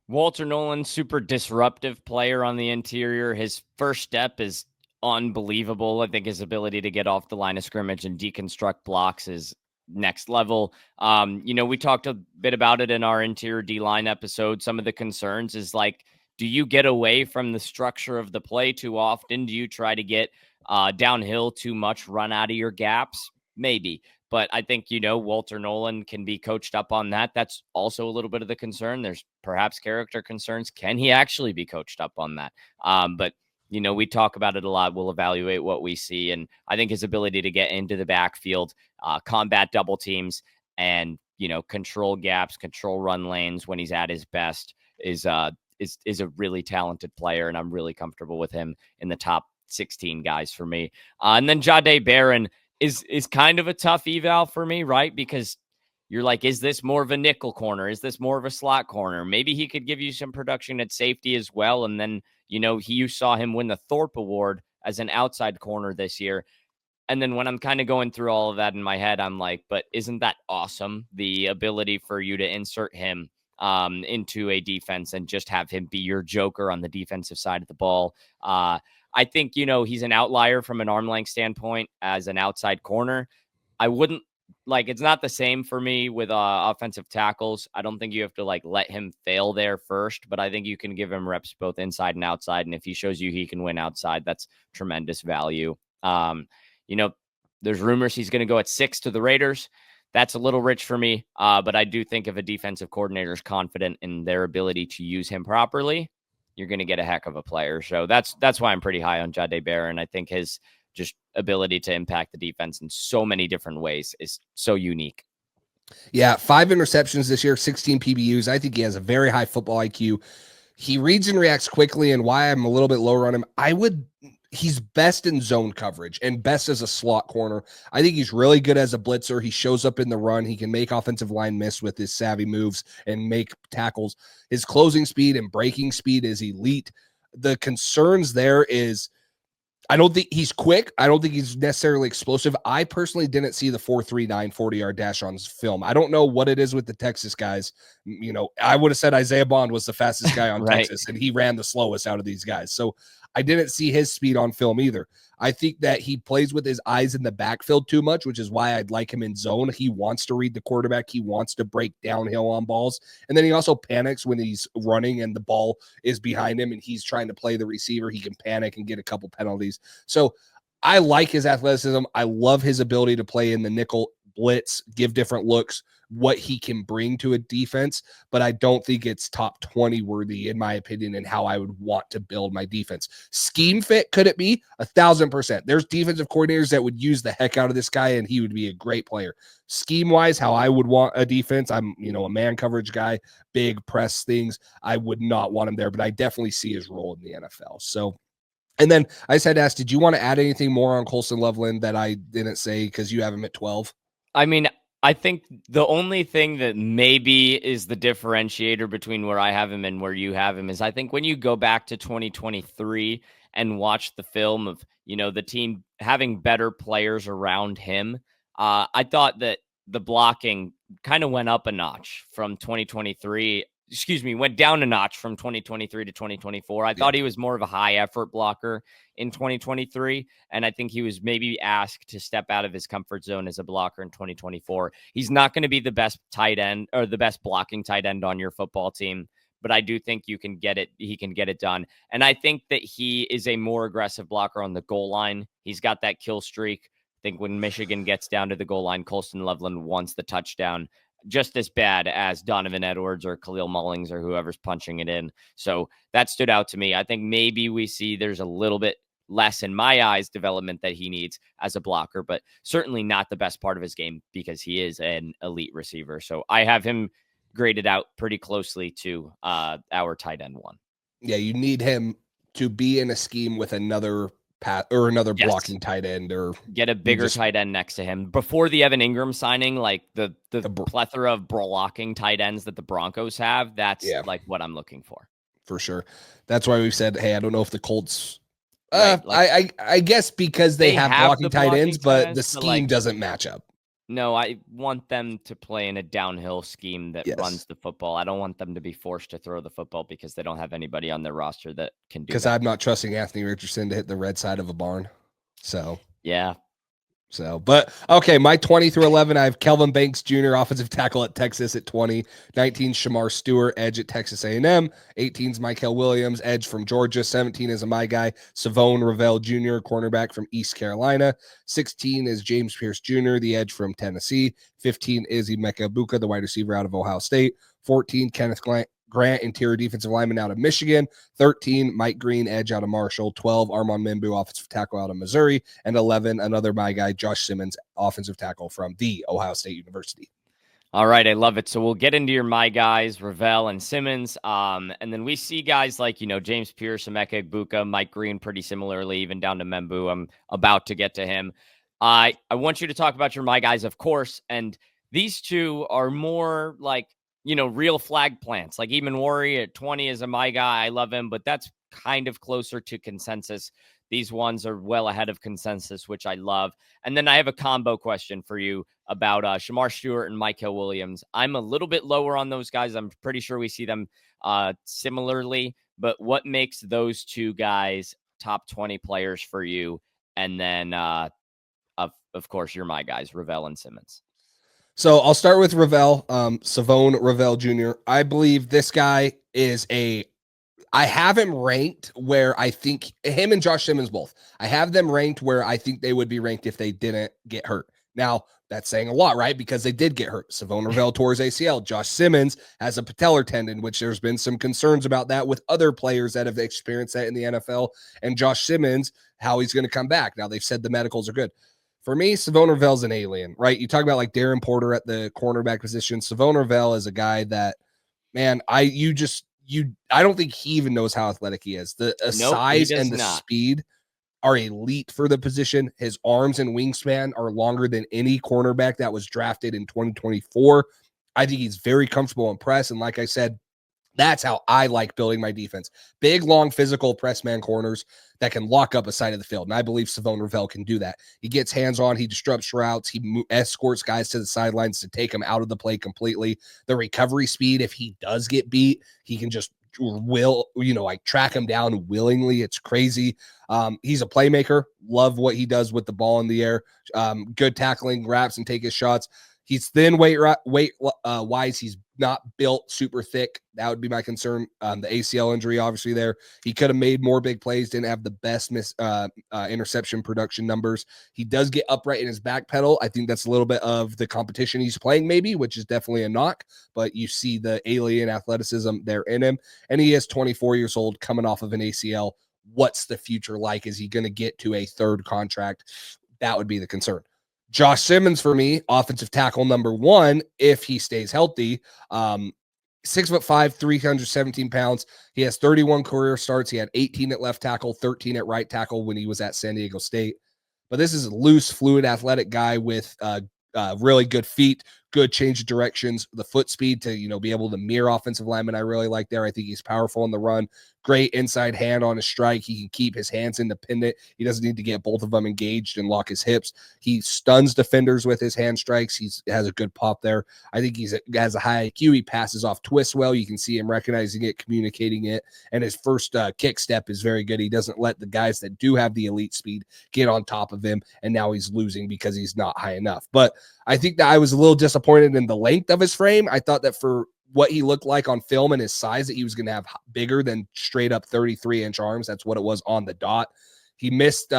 Walter Nolan, super disruptive player on the interior. His first step is unbelievable. I think his ability to get off the line of scrimmage and deconstruct blocks is next level. You know, we talked a bit about it in our interior D-line episode. Some of the concerns is, like, do you get away from the structure of the play too often? Do you try to get downhill too much, run out of your gaps? Maybe. But I think, you know, Walter Nolan can be coached up on that. That's also a little bit of the concern. There's perhaps character concerns. Can he actually be coached up on that? But, you know, we talk about it a lot. We'll evaluate what we see. And I think his ability to get into the backfield, combat double teams, and, you know, control gaps, control run lanes when he's at his best is a really talented player. And I'm really comfortable with him in the top 16 guys for me. And then Jahdae Barron is kind of a tough eval for me, right? Because you're like, is this more of a nickel corner? Is this more of a slot corner? Maybe he could give you some production at safety as well. And then, you know, you saw him win the Thorpe Award as an outside corner this year. And then when I'm kind of going through all of that in my head, I'm like, but isn't that awesome? The ability for you to insert him into a defense and just have him be your joker on the defensive side of the ball. I think, you know, he's an outlier from an arm length standpoint as an outside corner. I wouldn't like, it's not the same for me with offensive tackles. I don't think you have to like let him fail there first, but I think you can give him reps both inside and outside. And if he shows you he can win outside, that's tremendous value. You know, there's rumors he's going to go at 6 to the Raiders. That's a little rich for me, but I do think if a defensive coordinator is confident in their ability to use him properly, you're going to get a heck of a player. So that's why I'm pretty high on Jahdae Barron. I think his just ability to impact the defense in so many different ways is so unique. Yeah, 5 interceptions this year, 16 PBUs. I think he has a very high football IQ. He reads and reacts quickly, and why I'm a little bit lower on him, he's best in zone coverage and best as a slot corner. I think he's really good as a blitzer. He shows up in the run. He can make offensive line miss with his savvy moves and make tackles. His closing speed and breaking speed is elite. The concerns there is, I don't think he's quick. I don't think he's necessarily explosive. I personally didn't see the 4.39 40-yard dash on film. I don't know what it is with the Texas guys. You know, I would have said Isaiah Bond was the fastest guy on Right. Texas, and he ran the slowest out of these guys. So I didn't see his speed on film either. I think that he plays with his eyes in the backfield too much, which is why I'd like him in zone. He wants to read the quarterback. He wants to break downhill on balls. And then he also panics when he's running and the ball is behind him and he's trying to play the receiver. He can panic and get a couple penalties. So I like his athleticism. I love his ability to play in the nickel blitz, give different looks, what he can bring to a defense, but I don't think it's top 20 worthy, in my opinion, and how I would want to build my defense. Scheme fit, could it be? 1,000%. There's defensive coordinators that would use the heck out of this guy, and he would be a great player. Scheme-wise, how I would want a defense, I'm, a man coverage guy, big press things. I would not want him there, but I definitely see his role in the NFL. So, and then I said, ask, did you want to add anything more on Colston Loveland that I didn't say because you have him at 12? I mean, I think the only thing that maybe is the differentiator between where I have him and where you have him is I think when you go back to 2023 and watch the film of, the team having better players around him, I thought that the blocking kind of went up a notch from 2023. Went down a notch from 2023 to 2024. I thought he was more of a high effort blocker in 2023. And I think he was maybe asked to step out of his comfort zone as a blocker in 2024. He's not going to be the best tight end or the best blocking tight end on your football team, but I do think you can get it. He can get it done. And I think that he is a more aggressive blocker on the goal line. He's got that kill streak. I think when Michigan gets down to the goal line, Colston Loveland wants the touchdown just as bad as Donovan Edwards or Khalil Mullings or whoever's punching it in. So that stood out to me. I think maybe we see there's a little bit less, in my eyes, development that he needs as a blocker, but certainly not the best part of his game because he is an elite receiver. So I have him graded out pretty closely to our tight end one. Yeah, you need him to be in a scheme with another or another blocking tight end, or get a bigger tight end next to him. Before the Evan Ingram signing, like the plethora of blocking tight ends that the Broncos have, that's like what I'm looking for. For sure. That's why we've said, hey, I don't know if the Colts I guess because they have blocking tight ends, but the scheme doesn't match up. No, I want them to play in a downhill scheme that runs the football. I don't want them to be forced to throw the football because they don't have anybody on their roster that can do that. Because I'm not trusting Anthony Richardson to hit the red side of a barn. So, yeah. But okay, my 20 through 11, I have Kelvin Banks Jr., offensive tackle at Texas at 20, 19, Shamar Stewart, edge at Texas A&M, 18 is Michael Williams, edge from Georgia, 17 is my guy, Savone Ravel Jr., cornerback from East Carolina, 16 is James Pierce Jr., the edge from Tennessee, 15 is Emeka Buka, the wide receiver out of Ohio State, 14, Kenneth Grant, interior defensive lineman out of Michigan, 13, Mike Green, edge out of Marshall, 12, Armand Membu, offensive tackle out of Missouri, and 11, another my guy, Josh Simmons, offensive tackle from the Ohio State University. All right, I love it. So we'll get into your my guys, Ravel and Simmons, and then we see guys like, James Pierce, Emeka Buka, Mike Green, pretty similarly, even down to Membu. I'm about to get to him. I want you to talk about your my guys, of course, and these two are more like, real flag plants. Like Eamon Worry at 20 is a my guy. I love him, but that's kind of closer to consensus. These ones are well ahead of consensus, which I love. And then I have a combo question for you about Shamar Stewart and Michael Williams. I'm a little bit lower on those guys. I'm pretty sure we see them similarly, but what makes those two guys top 20 players for you? And then, of course, you're my guys, Ravel and Simmons. So I'll start with Ravel, Savone Ravel Jr. I believe this guy is I have him ranked where I think him and Josh Simmons both. I have them ranked where I think they would be ranked if they didn't get hurt. Now, that's saying a lot, right? Because they did get hurt. Savone Ravel tore his ACL. Josh Simmons has a patellar tendon, which there's been some concerns about that with other players that have experienced that in the NFL. And Josh Simmons, how he's going to come back. Now, they've said the medicals are good. For me, Savone Ravel's an alien, right? You talk about like Darren Porter at the cornerback position. Savone Ravel is a guy that, man, I don't think he even knows how athletic he is. The size and the speed are elite for the position. His arms and wingspan are longer than any cornerback that was drafted in 2024. I think he's very comfortable in press. And like I said, that's how I like building my defense. Big, long, physical press man corners that can lock up a side of the field. And I believe Savone Ravel can do that. He gets hands-on. He disrupts routes. He escorts guys to the sidelines to take him out of the play completely. The recovery speed, if he does get beat, he can just track him down willingly. It's crazy. He's a playmaker. Love what he does with the ball in the air. Good tackling, wraps, and take his shots. He's thin wise. He's not built super thick. That would be my concern. The ACL injury, obviously, there. He could have made more big plays, didn't have the best interception production numbers. He does get upright in his back pedal. I think that's a little bit of the competition he's playing, maybe, which is definitely a knock, but you see the alien athleticism there in him. And he is 24 years old, coming off of an ACL. What's the future like? Is he going to get to a third contract? That would be the concern. Josh Simmons for me, offensive tackle number one, if he stays healthy. 6'5", 317 pounds. He has 31 career starts. He had 18 at left tackle, 13 at right tackle when he was at San Diego State. But this is a loose, fluid, athletic guy with really good feet, good change of directions, the foot speed to, be able to mirror offensive linemen. I really like there. I think he's powerful in the run. Great inside hand on his strike. He can keep his hands independent. He doesn't need to get both of them engaged and lock his hips. He stuns defenders with his hand strikes. He has a good pop there. I think he has a high IQ. He passes off twists well. You can see him recognizing it, communicating it, and his first kick step is very good. He doesn't let the guys that do have the elite speed get on top of him, and now he's losing because he's not high enough. But I think that I was a little disappointed in the length of his frame. I thought that for what he looked like on film and his size, that he was going to have bigger than straight up 33-inch arms. That's what it was on the dot. He missed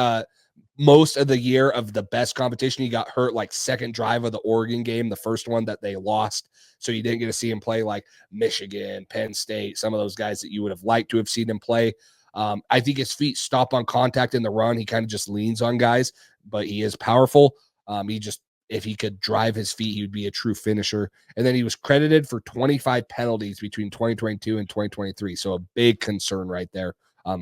most of the year of the best competition. He got hurt like second drive of the Oregon game, the first one that they lost. So you didn't get to see him play like Michigan, Penn State, some of those guys that you would have liked to have seen him play. I think his feet stop on contact in the run. He kind of just leans on guys, but he is powerful. If he could drive his feet, he would be a true finisher. And then he was credited for 25 penalties between 2022 and 2023. So a big concern right there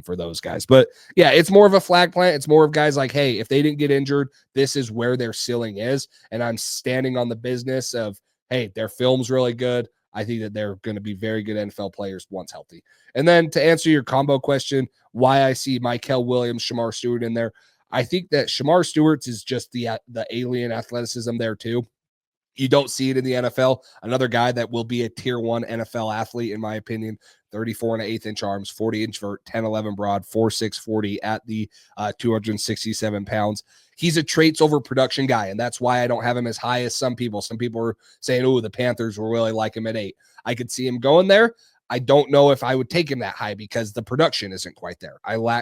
for those guys. But yeah, it's more of a flag plant. It's more of guys like, hey, if they didn't get injured, this is where their ceiling is. And I'm standing on the business of, hey, their film's really good. I think that they're going to be very good NFL players once healthy. And then to answer your combo question, why I see Mykel Williams, Shamar Stewart in there, I think that Shamar Stewart's is just the alien athleticism there too. You don't see it in the NFL. Another guy that will be a tier 1 NFL athlete, in my opinion, 34 and an eighth inch arms, 40-inch vert, 10-11 broad, 4'6", 40 at the 267 pounds. He's a traits over production guy, and that's why I don't have him as high as some people. Some people are saying, oh, the Panthers will really like him at 8. I could see him going there. I don't know if I would take him that high because the production isn't quite there.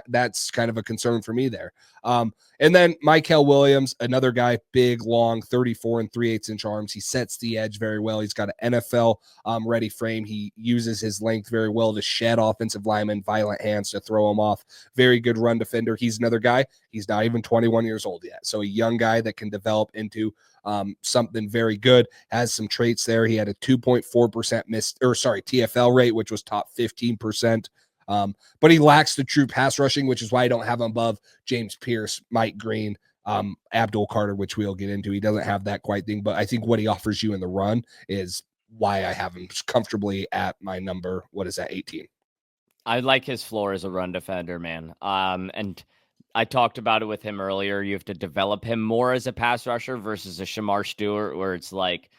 That's kind of a concern for me there. And then Mykel Williams, another guy, big, long, 34 and 3/8 inch arms. He sets the edge very well. He's got an NFL ready frame. He uses his length very well to shed offensive linemen, violent hands to throw him off. Very good run defender. He's another guy. He's not even 21 years old yet. So a young guy that can develop into something very good, has some traits there. He had a 2.4% TFL rate, which was top 15%. But he lacks the true pass rushing, which is why I don't have him above James Pierce, Mike Green, Abdul Carter, which we'll get into. He doesn't have that quite thing, but I think what he offers you in the run is why I have him comfortably at my number. What is that, 18? I like his floor as a run defender, man. And I talked about it with him earlier. You have to develop him more as a pass rusher versus a Shamar Stewart, where it's like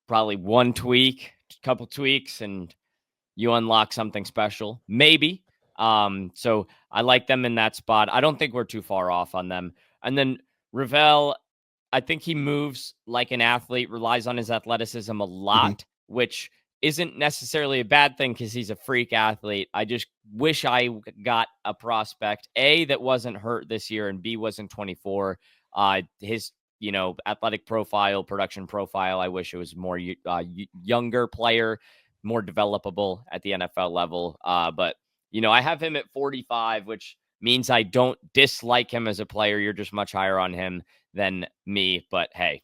probably one tweak, couple tweaks, and you unlock something special. Maybe. So I like them in that spot. I don't think we're too far off on them. And then Ravel, I think he moves like an athlete, relies on his athleticism a lot, which isn't necessarily a bad thing because he's a freak athlete. I just wish I got a prospect, A, that wasn't hurt this year, and B, wasn't 24. His, athletic profile, production profile, I wish it was more younger player, more developable at the NFL level. But, I have him at 45, which means I don't dislike him as a player. You're just much higher on him than me. But hey,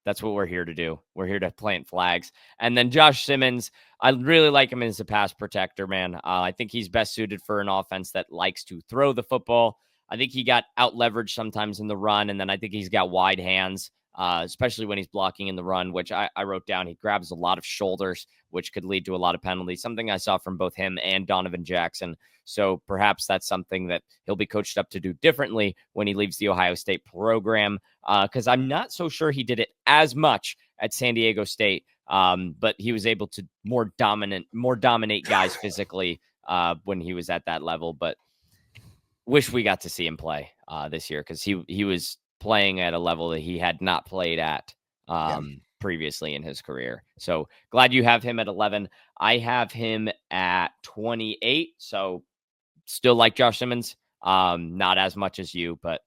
that's what we're here to do. We're here to plant flags. And then Josh Simmons, I really like him as a pass protector, man. I think he's best suited for an offense that likes to throw the football. I think he got out leveraged sometimes in the run. And then I think he's got wide hands, especially when he's blocking in the run, which I wrote down. He grabs a lot of shoulders, which could lead to a lot of penalties, something I saw from both him and Donovan Jackson. So perhaps that's something that he'll be coached up to do differently when he leaves the Ohio State program, because I'm not so sure he did it as much at San Diego State, but he was able to more dominate guys physically when he was at that level. But wish we got to see him play this year because he was playing at a level that he had not played at previously in his career. So glad you have him at 11. I have him at 28. So still like Josh Simmons. Not as much as you, but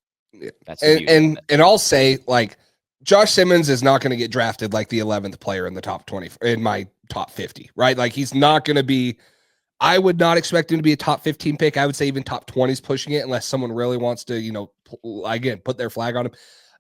that's the beauty of it. And I'll say, like, Josh Simmons is not going to get drafted like the 11th player in the top 20 in my top 50, right? Like, he's not going to be. I would not expect him to be a top 15 pick. I would say even top 20 is pushing it, unless someone really wants to, again, put their flag on him.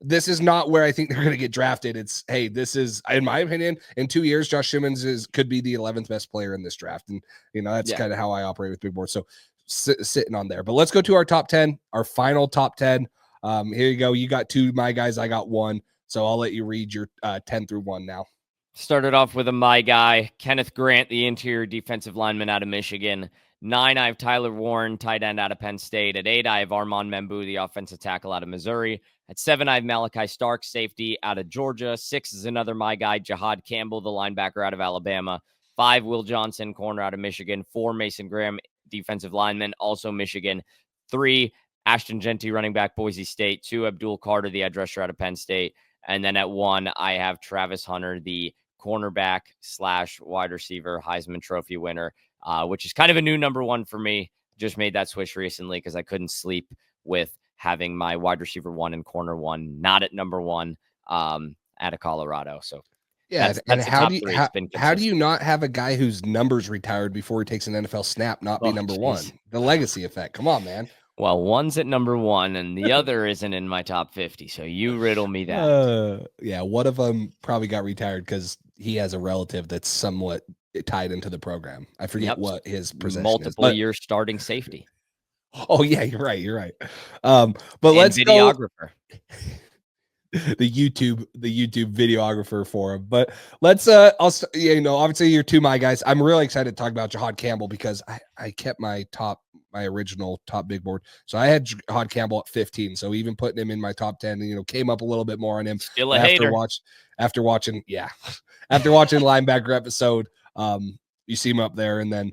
This is not where I think they're going to get drafted. It's, hey, this is, in my opinion, in 2 years, Josh Simmons could be the 11th best player in this draft. And, that's kind of how I operate with big boards. So sitting on there. But let's go to our top 10, our final top 10. Here you go. You got 2, my guys. I got 1. So I'll let you read your 10 through 1 now. Started off with my guy, Kenneth Grant, the interior defensive lineman out of Michigan. 9, I have Tyler Warren, tight end out of Penn State. At 8, I have Armand Membu, the offensive tackle out of Missouri. At 7, I have Malachi Stark, safety out of Georgia. 6 is another my guy, Jahad Campbell, the linebacker out of Alabama. 5, Will Johnson, corner out of Michigan. 4, Mason Graham, defensive lineman, also Michigan. 3, Ashton Genty, running back, Boise State. 2, Abdul Carter, the edge rusher out of Penn State. And then at 1, I have Travis Hunter, the cornerback / wide receiver, Heisman Trophy winner, which is kind of a new number 1 for me. Just made that switch recently because I couldn't sleep with having my wide receiver 1 and corner 1 not at number 1 out of Colorado. So yeah, and how do you not have a guy whose numbers retired before he takes an NFL snap not be number 1? The legacy effect. Come on, man. Well, one's at number 1 and the other isn't in my top 50. So you riddle me that. Yeah, one of them probably got retired because he has a relative that's somewhat tied into the program. I forget what his possession multiple year starting safety. Oh yeah, you're right. But let's videographer. The YouTube videographer for him. But let's obviously you're 2 my guys. I'm really excited to talk about Jahad Campbell because I kept my original top big board. So I had Jahad Campbell at 15. So even putting him in my top 10, came up a little bit more on him. Still a hater. After watching linebacker episode, you see him up there. And then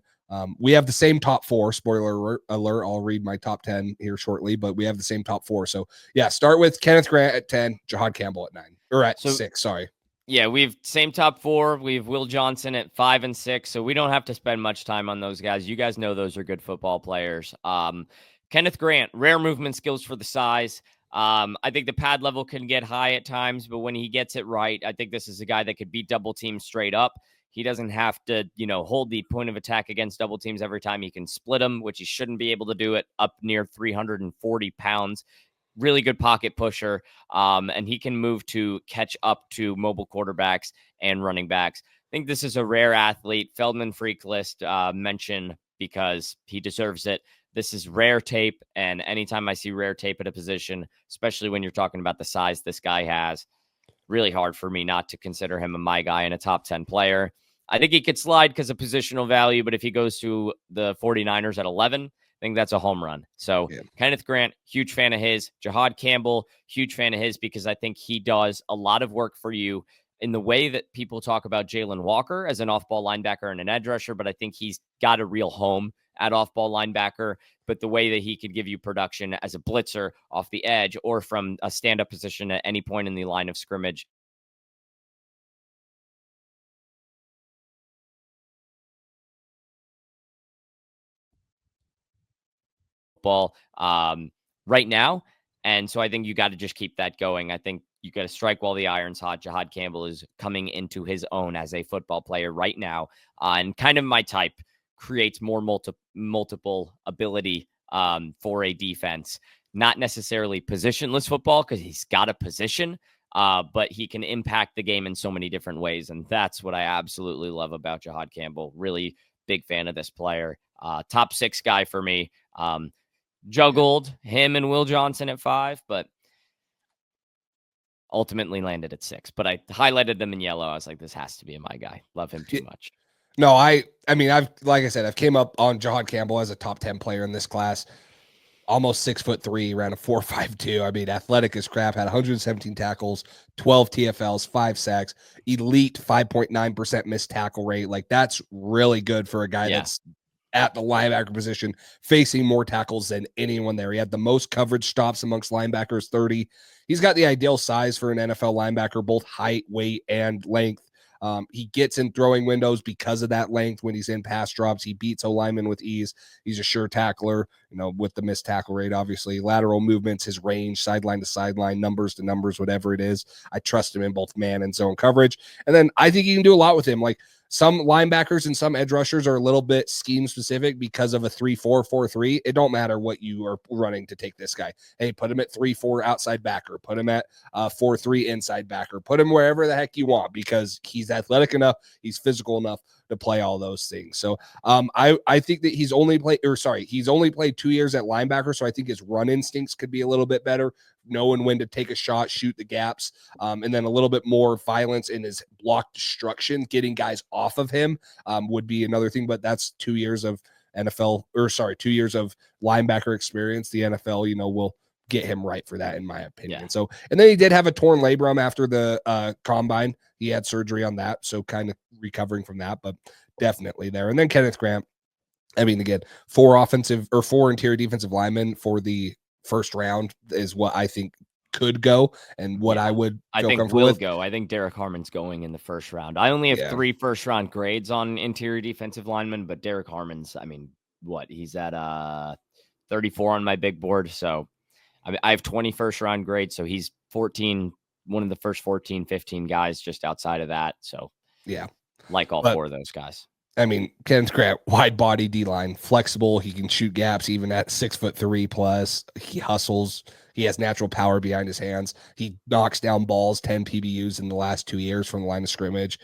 we have the same top 4. Spoiler alert. I'll read my top 10 here shortly, but we have the same top 4. So yeah, start with Kenneth Grant at 10, Jahad Campbell at 9 or at 6. Sorry. Yeah, we've same top 4. We have Will Johnson at 5 and 6, so we don't have to spend much time on those guys. You guys know those are good football players. Kenneth Grant, rare movement skills for the size. I think the pad level can get high at times, but when he gets it right, I think this is a guy that could beat double teams straight up. He doesn't have to, hold the point of attack against double teams every time. He can split them, which he shouldn't be able to do it up near 340 pounds. Really good pocket pusher, and he can move to catch up to mobile quarterbacks and running backs. I think this is a rare athlete. Feldman Freak List mention because he deserves it. This is rare tape, and anytime I see rare tape at a position, especially when you're talking about the size this guy has, really hard for me not to consider him my guy and a top 10 player. I think he could slide because of positional value, but if he goes to the 49ers at 11, I think that's a home run. So Kenneth Grant, huge fan of his. Jahad Campbell, huge fan of his because I think he does a lot of work for you in the way that people talk about Jalen Walker as an off-ball linebacker and an edge rusher, but I think he's got a real home at off-ball linebacker, but the way that he could give you production as a blitzer off the edge or from a stand-up position at any point in the line of scrimmage. Ball right now. And so I think you got to just keep that going. I think you got to strike while the iron's hot. Jahad Campbell is coming into his own as a football player right now. And kind of my type creates more multiple ability for a defense. Not necessarily positionless football because he's got a position, but he can impact the game in so many different ways. And that's what I absolutely love about Jahad Campbell. Really big fan of this player. Top 6 guy for me. Juggled him and Will Johnson at 5, but ultimately landed at 6. But I highlighted them in yellow. I was like, this has to be my guy. Love him too much. No, I mean, I've came up on Jahad Campbell as a top 10 player in this class. Almost 6'3", ran a 4.52. I mean, athletic as crap. Had 117 tackles, 12 TFLs, 5 sacks, elite 5.9% missed tackle rate. Like that's really good for a guy that's at the linebacker position, facing more tackles than anyone there. He had the most coverage stops amongst linebackers, 30. He's got the ideal size for an NFL linebacker, both height, weight, and length. He gets in throwing windows because of that length. When he's in pass drops, he beats O-linemen with ease. He's a sure tackler, with the missed tackle rate, obviously. Lateral movements, his range, sideline to sideline, numbers to numbers, whatever it is. I trust him in both man and zone coverage. And then I think you can do a lot with him. Like, some linebackers and some edge rushers are a little bit scheme specific because of a 3-4, 4-3. It don't matter what you are running to take this guy. Hey, put him at 3-4 outside backer, put him at 4-3 inside backer, put him wherever the heck you want, because he's athletic enough, he's physical enough to play all those things. So I think that he's only played 2 years at linebacker. So I think his run instincts could be a little bit better, knowing when to take a shot, shoot the gaps, and then a little bit more violence in his block destruction, getting guys off of him would be another thing. But that's 2 years of 2 years of linebacker experience. The NFL, will get him right for that, in my opinion. Yeah. So, and then he did have a torn labrum after the combine. He had surgery on that, so kind of recovering from that, but definitely there. And then Kenneth Grant, I mean, again, 4 interior defensive linemen for the first round is what I think could go, and what I would feel comfortable with. Go. I think Derek Harmon's going in the first round. I only have 3 first-round grades on interior defensive linemen, but Derek Harmon's, I mean, he's at 34 on my big board, so I have 20 first-round grades, so he's 14, one of the first 14, 15 guys just outside of that. So, yeah, like all 4 of those guys. I mean, Kenneth Grant, wide body D-line, flexible. He can shoot gaps even at 6'3" plus. He hustles. He has natural power behind his hands. He knocks down balls, 10 PBUs in the last 2 years from the line of scrimmage.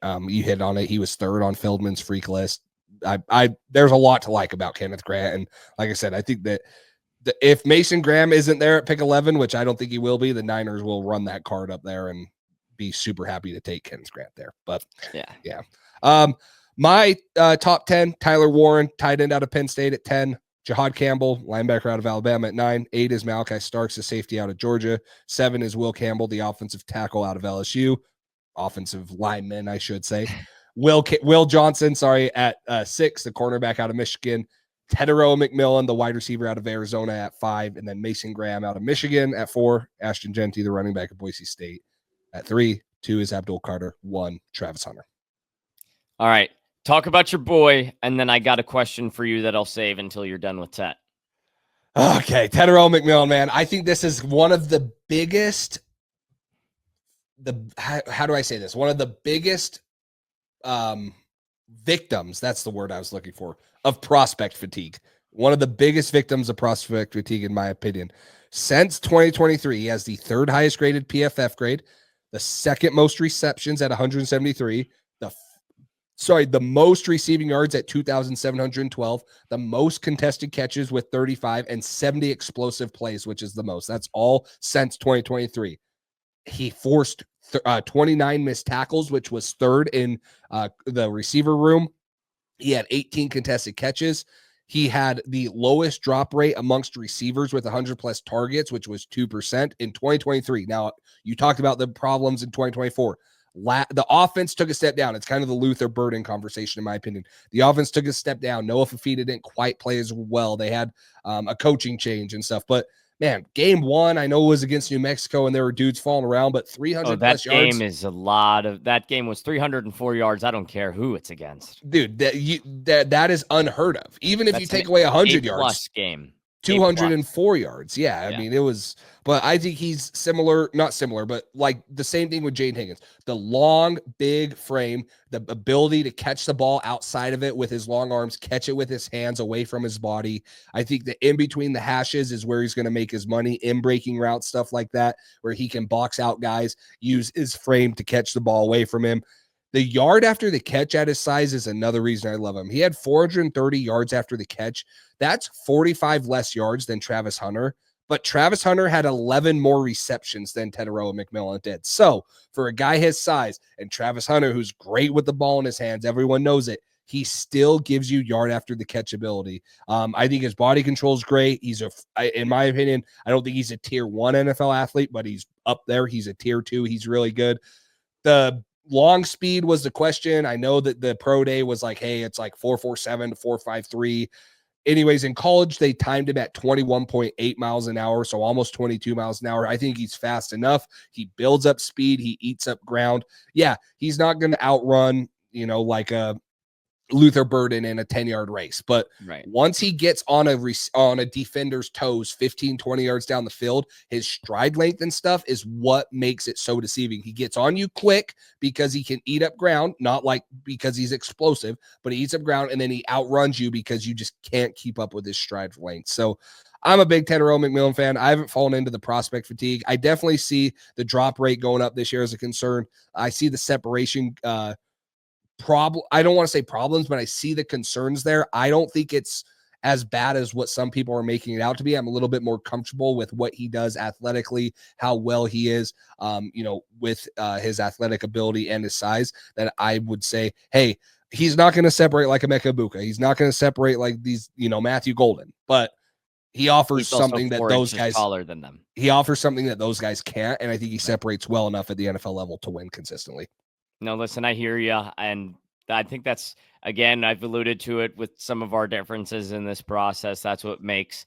You hit on it. He was 3rd on Feldman's freak list. There's a lot to like about Kenneth Grant. And like I said, I think that if Mason Graham isn't there at pick 11, which I don't think he will be, the Niners will run that card up there and be super happy to take Kenneth Grant there. But yeah. My top 10, Tyler Warren, tight end out of Penn State at 10. Jahad Campbell, linebacker out of Alabama at 9. 8 is Malachi Starks, the safety out of Georgia. 7 is Will Campbell, the offensive tackle out of LSU. Offensive lineman, I should say. Will Johnson, at 6, the cornerback out of Michigan. Tedero McMillan, the wide receiver out of Arizona at 5. And then Mason Graham out of Michigan at 4. Ashton Genty, the running back of Boise State at 3. 2 is Abdul Carter. 1, Travis Hunter. All right. Talk about your boy, and then I got a question for you that I'll save until you're done with Tet. Okay, Tedero McMillan, man. I think this is one of the biggest, how do I say this? One of the biggest victims, that's the word I was looking for, of prospect fatigue. One of the biggest victims of prospect fatigue, in my opinion. Since 2023, he has the 3rd highest graded PFF grade, the 2nd most receptions at 173, the most receiving yards at 2,712, the most contested catches with 35, and 70 explosive plays, which is the most. That's all since 2023. He forced 29 missed tackles, which was 3rd in the receiver room. He had 18 contested catches. He had the lowest drop rate amongst receivers with 100-plus targets, which was 2% in 2023. Now, you talked about the problems in 2024. The offense took a step down. It's kind of the Luther Burden conversation, in my opinion. The offense took a step down. Noah Fafita didn't quite play as well. They had a coaching change and stuff. But, man, game 1, I know it was against New Mexico, and there were dudes falling around, but 300-plus yards. That game was 304 yards. I don't care who it's against. Dude, that is unheard of. Even if you take away 100 yards. Plus game. 204 yards. Yeah, I mean, it was, but I think he's not similar, but like the same thing with Jane Higgins. The long, big frame, the ability to catch the ball outside of it with his long arms, catch it with his hands away from his body. I think the in between the hashes is where he's going to make his money, in breaking routes, stuff like that, where he can box out guys, use his frame to catch the ball away from him. The yard after the catch at his size is another reason I love him. He had 430 yards after the catch. That's 45 less yards than Travis Hunter, but Travis Hunter had 11 more receptions than Tedero McMillan did. So for a guy his size, and Travis Hunter, who's great with the ball in his hands, everyone knows it, he still gives you yard after the catch ability. I think his body control is great. In my opinion, I don't think he's a tier 1 NFL athlete, but he's up there. He's a tier 2. He's really good. The long speed was the question. I know that the pro day was like, hey, it's like 4.47 to 4.53. Anyways, in college, they timed him at 21.8 miles an hour, so almost 22 miles an hour. I think he's fast enough. He builds up speed. He eats up ground. Yeah, he's not going to outrun, like a Luther Burden in a 10-yard race. But right. once he gets on a defender's toes 15, 20 yards down the field, his stride length and stuff is what makes it so deceiving. He gets on you quick because he can eat up ground, not like because he's explosive, but he eats up ground, and then he outruns you because you just can't keep up with his stride length. So I'm a big Tannero McMillan fan. I haven't fallen into the prospect fatigue. I definitely see the drop rate going up this year as a concern. I see the separation I don't want to say problems, but I see the concerns there. I don't think it's as bad as what some people are making it out to be. I'm a little bit more comfortable with what he does athletically, how well he is, with his athletic ability and his size, that I would say, hey, he's not going to separate like a Emeka Egbuka. He's not going to separate like these, Matthew Golden, but he offers He's also something that 4 those inches guys, taller than them. he offers something that those guys can't. And I think he Right. separates well enough at the NFL level to win consistently. No, listen, I hear you. And I think that's, again, I've alluded to it with some of our differences in this process. That's what makes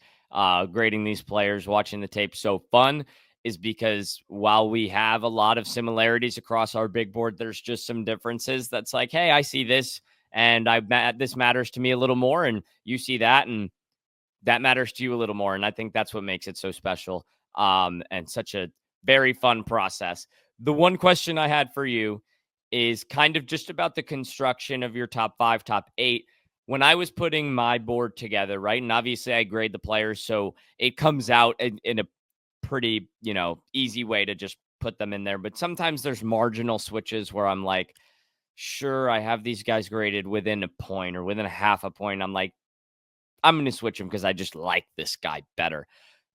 grading these players, watching the tape so fun, is because while we have a lot of similarities across our big board, there's just some differences that's like, hey, I see this and this matters to me a little more. And you see that, and that matters to you a little more. And I think that's what makes it so special, and such a very fun process. The one question I had for you is kind of just about the construction of your top 5, top 8. When I was putting my board together, right, and obviously I grade the players, so it comes out in a pretty, easy way to just put them in there. But sometimes there's marginal switches where I'm like, sure, I have these guys graded within a point or within a half a point. I'm like, I'm going to switch him because I just like this guy better.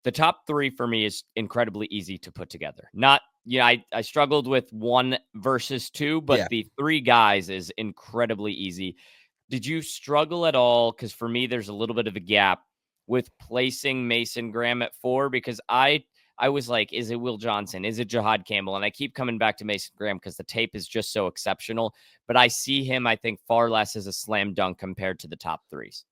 The top 3 for me is incredibly easy to put together. Not, I struggled with 1 versus 2, but Yeah. the 3 guys is incredibly easy. Did you struggle at all? Because for me, there's a little bit of a gap with placing Mason Graham at 4, because I was like, is it Will Johnson? Is it Jahad Campbell? And I keep coming back to Mason Graham because the tape is just so exceptional. But I see him, I think, far less as a slam dunk compared to the top 3s.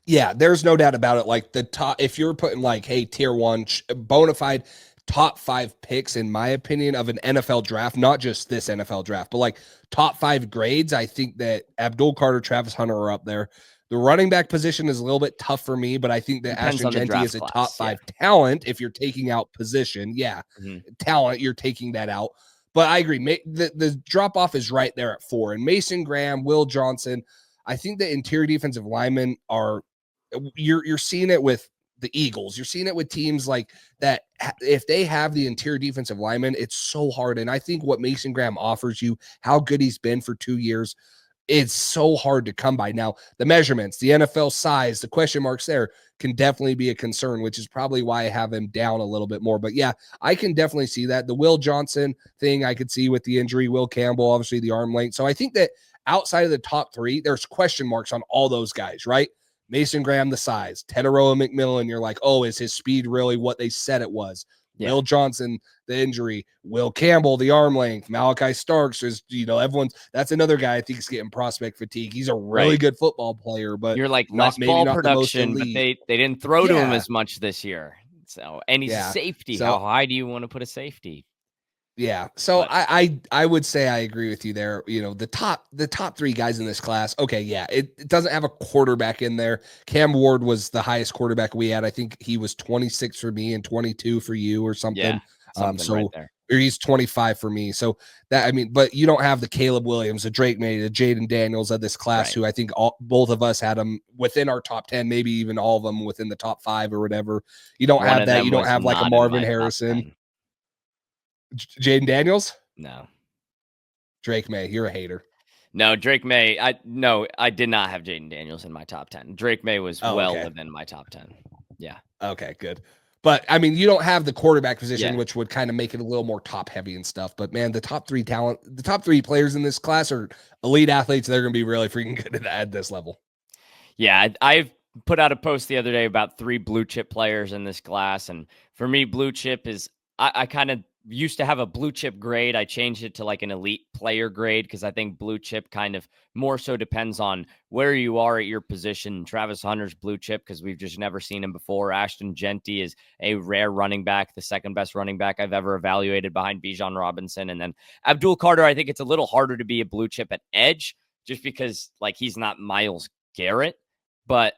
Yeah, there's no doubt about it. Like the top, if you're putting like, hey, tier 1, bona fide top 5 picks, in my opinion, of an NFL draft, not just this NFL draft, but like top 5 grades, I think that Abdul Carter, Travis Hunter are up there. The running back position is a little bit tough for me, but I think that Depends Ashton on the Genty draft is a class, top 5 yeah. talent. If you're taking out position, talent, you're taking that out. But I agree. The drop off is right there at 4. And Mason Graham, Will Johnson, I think the interior defensive linemen are, you're seeing it with the Eagles. You're seeing it with teams like that. If they have the interior defensive lineman, it's so hard. And I think what Mason Graham offers you, how good he's been for 2 years, it's so hard to come by. Now, the measurements, the NFL size, the question marks there can definitely be a concern, which is probably why I have him down a little bit more. But yeah, I can definitely see that. The Will Johnson thing I could see with the injury, Will Campbell, obviously the arm length. So I think that outside of the top 3, there's question marks on all those guys, right? Mason Graham, the size. Tannero McMillan, you're like, oh, is his speed really what they said it was? Yeah. Will Johnson, the injury. Will Campbell, the arm length. Malachi Starks is, that's another guy I think is getting prospect fatigue. He's a really good football player, but you're like, not less ball not production, but they didn't throw to him as much this year. So, and he's a safety. So, how high do you want to put a safety? Yeah. So I would say I agree with you there. The top 3 guys in this class. Okay. Yeah. It doesn't have a quarterback in there. Cam Ward was the highest quarterback we had. I think he was 26 for me and 22 for you or something. Yeah, something right there. Or he's 25 for me. So but you don't have the Caleb Williams, the Drake May, the Jaden Daniels of this class, right, who I think both of us had them within our top 10, maybe even all of them within the top 5 or whatever. You don't have that. You don't have like a Marvin Harrison. Jaden Daniels? No. Drake May, you're a hater. No, Drake May. I did not have Jaden Daniels in my top 10. Drake May was within my top 10. Yeah. Okay, good. But I mean, you don't have the quarterback position, which would kind of make it a little more top heavy and stuff. But man, the top 3 players in this class are elite athletes. They're going to be really freaking good at this level. Yeah, I've put out a post the other day about 3 blue chip players in this class. And for me, blue chip is, I kind of used to have a blue chip grade. I changed it to like an elite player grade because I think blue chip kind of more so depends on where you are at your position. Travis Hunter's blue chip because we've just never seen him before. Ashton Genty is a rare running back, the second best running back I've ever evaluated behind Bijan Robinson. And then Abdul Carter, I think it's a little harder to be a blue chip at edge just because like he's not Myles Garrett, but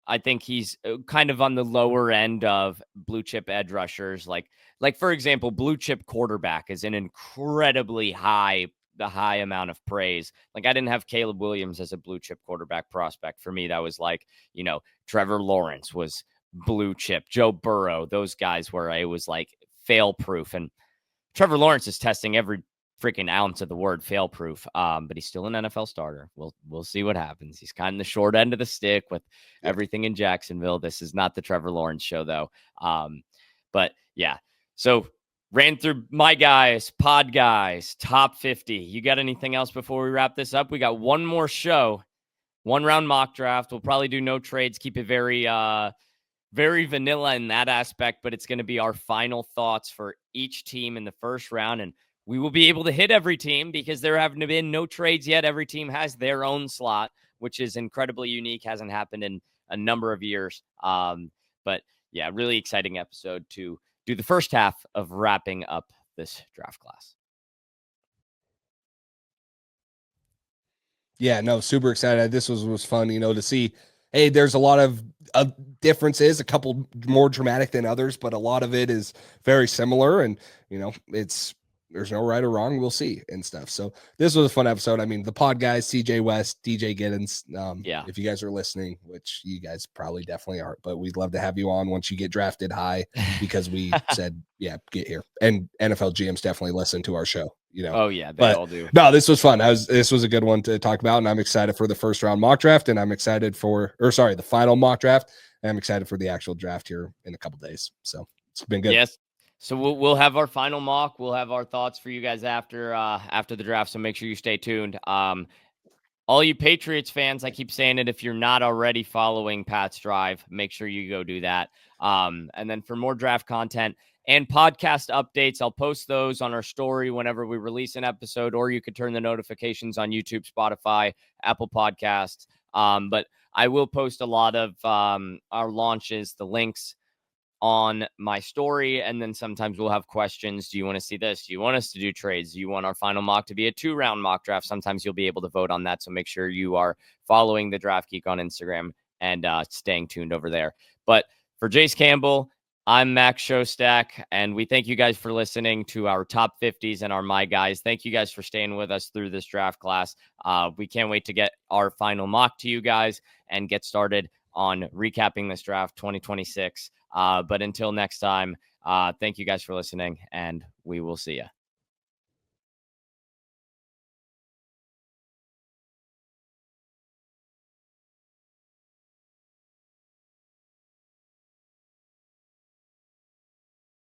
I think he's kind of on the lower end of blue chip edge rushers. Like for example, blue chip quarterback is an incredibly high amount of praise. Like I didn't have Caleb Williams as a blue chip quarterback prospect. For me, that was like, Trevor Lawrence was blue chip, Joe Burrow, those guys where I was like fail proof. And Trevor Lawrence is testing every freaking ounce of the word fail proof. But he's still an NFL starter. We'll see what happens. He's kind of the short end of the stick with everything in Jacksonville. This is not the Trevor Lawrence show though. But yeah, so ran through my guys, pod guys, top 50. You got anything else before we wrap this up? We got one more show, 1 round mock draft. We'll probably do no trades, keep it very, very vanilla in that aspect, but it's going to be our final thoughts for each team in the first round. And we will be able to hit every team because there have been no trades yet. Every team has their own slot, which is incredibly unique. Hasn't happened in a number of years. But yeah, really exciting episode to do the first half of wrapping up this draft class. Yeah, no, super excited. This was fun, to see. Hey, there's a lot of differences, a couple more dramatic than others, but a lot of it is very similar. And, there's no right or wrong. We'll see and stuff. So this was a fun episode. I mean, the pod guys, CJ West, DJ Giddens. If you guys are listening, which you guys probably definitely aren't, but we'd love to have you on once you get drafted high because we said, yeah, get here. And NFL GMs definitely listen to our show. Oh yeah, they all do. No, this was fun. This was a good one to talk about, and I'm excited for the first round mock draft, and I'm excited the final mock draft. And I'm excited for the actual draft here in a couple days. So it's been good. Yes. So we'll have our final mock. We'll have our thoughts for you guys after the draft. So make sure you stay tuned. All you Patriots fans, I keep saying it. If you're not already following Pat's Drive, make sure you go do that. And then for more draft content and podcast updates, I'll post those on our story whenever we release an episode, or you could turn the notifications on YouTube, Spotify, Apple Podcasts. But I will post a lot of our launches, the links on my story, and then sometimes we'll have questions. Do you want to see this? Do you want us to do trades? Do you want our final mock to be a 2-round mock draft? Sometimes you'll be able to vote on that, so make sure you are following the Draft Geek on Instagram and staying tuned over there. But for Jace Campbell, I'm Max Showstack, and we thank you guys for listening to our top 50s and our My Guys. Thank you guys for staying with us through this draft class. We can't wait to get our final mock to you guys and get started on recapping this draft 2026. But until next time, thank you guys for listening, and we will see you.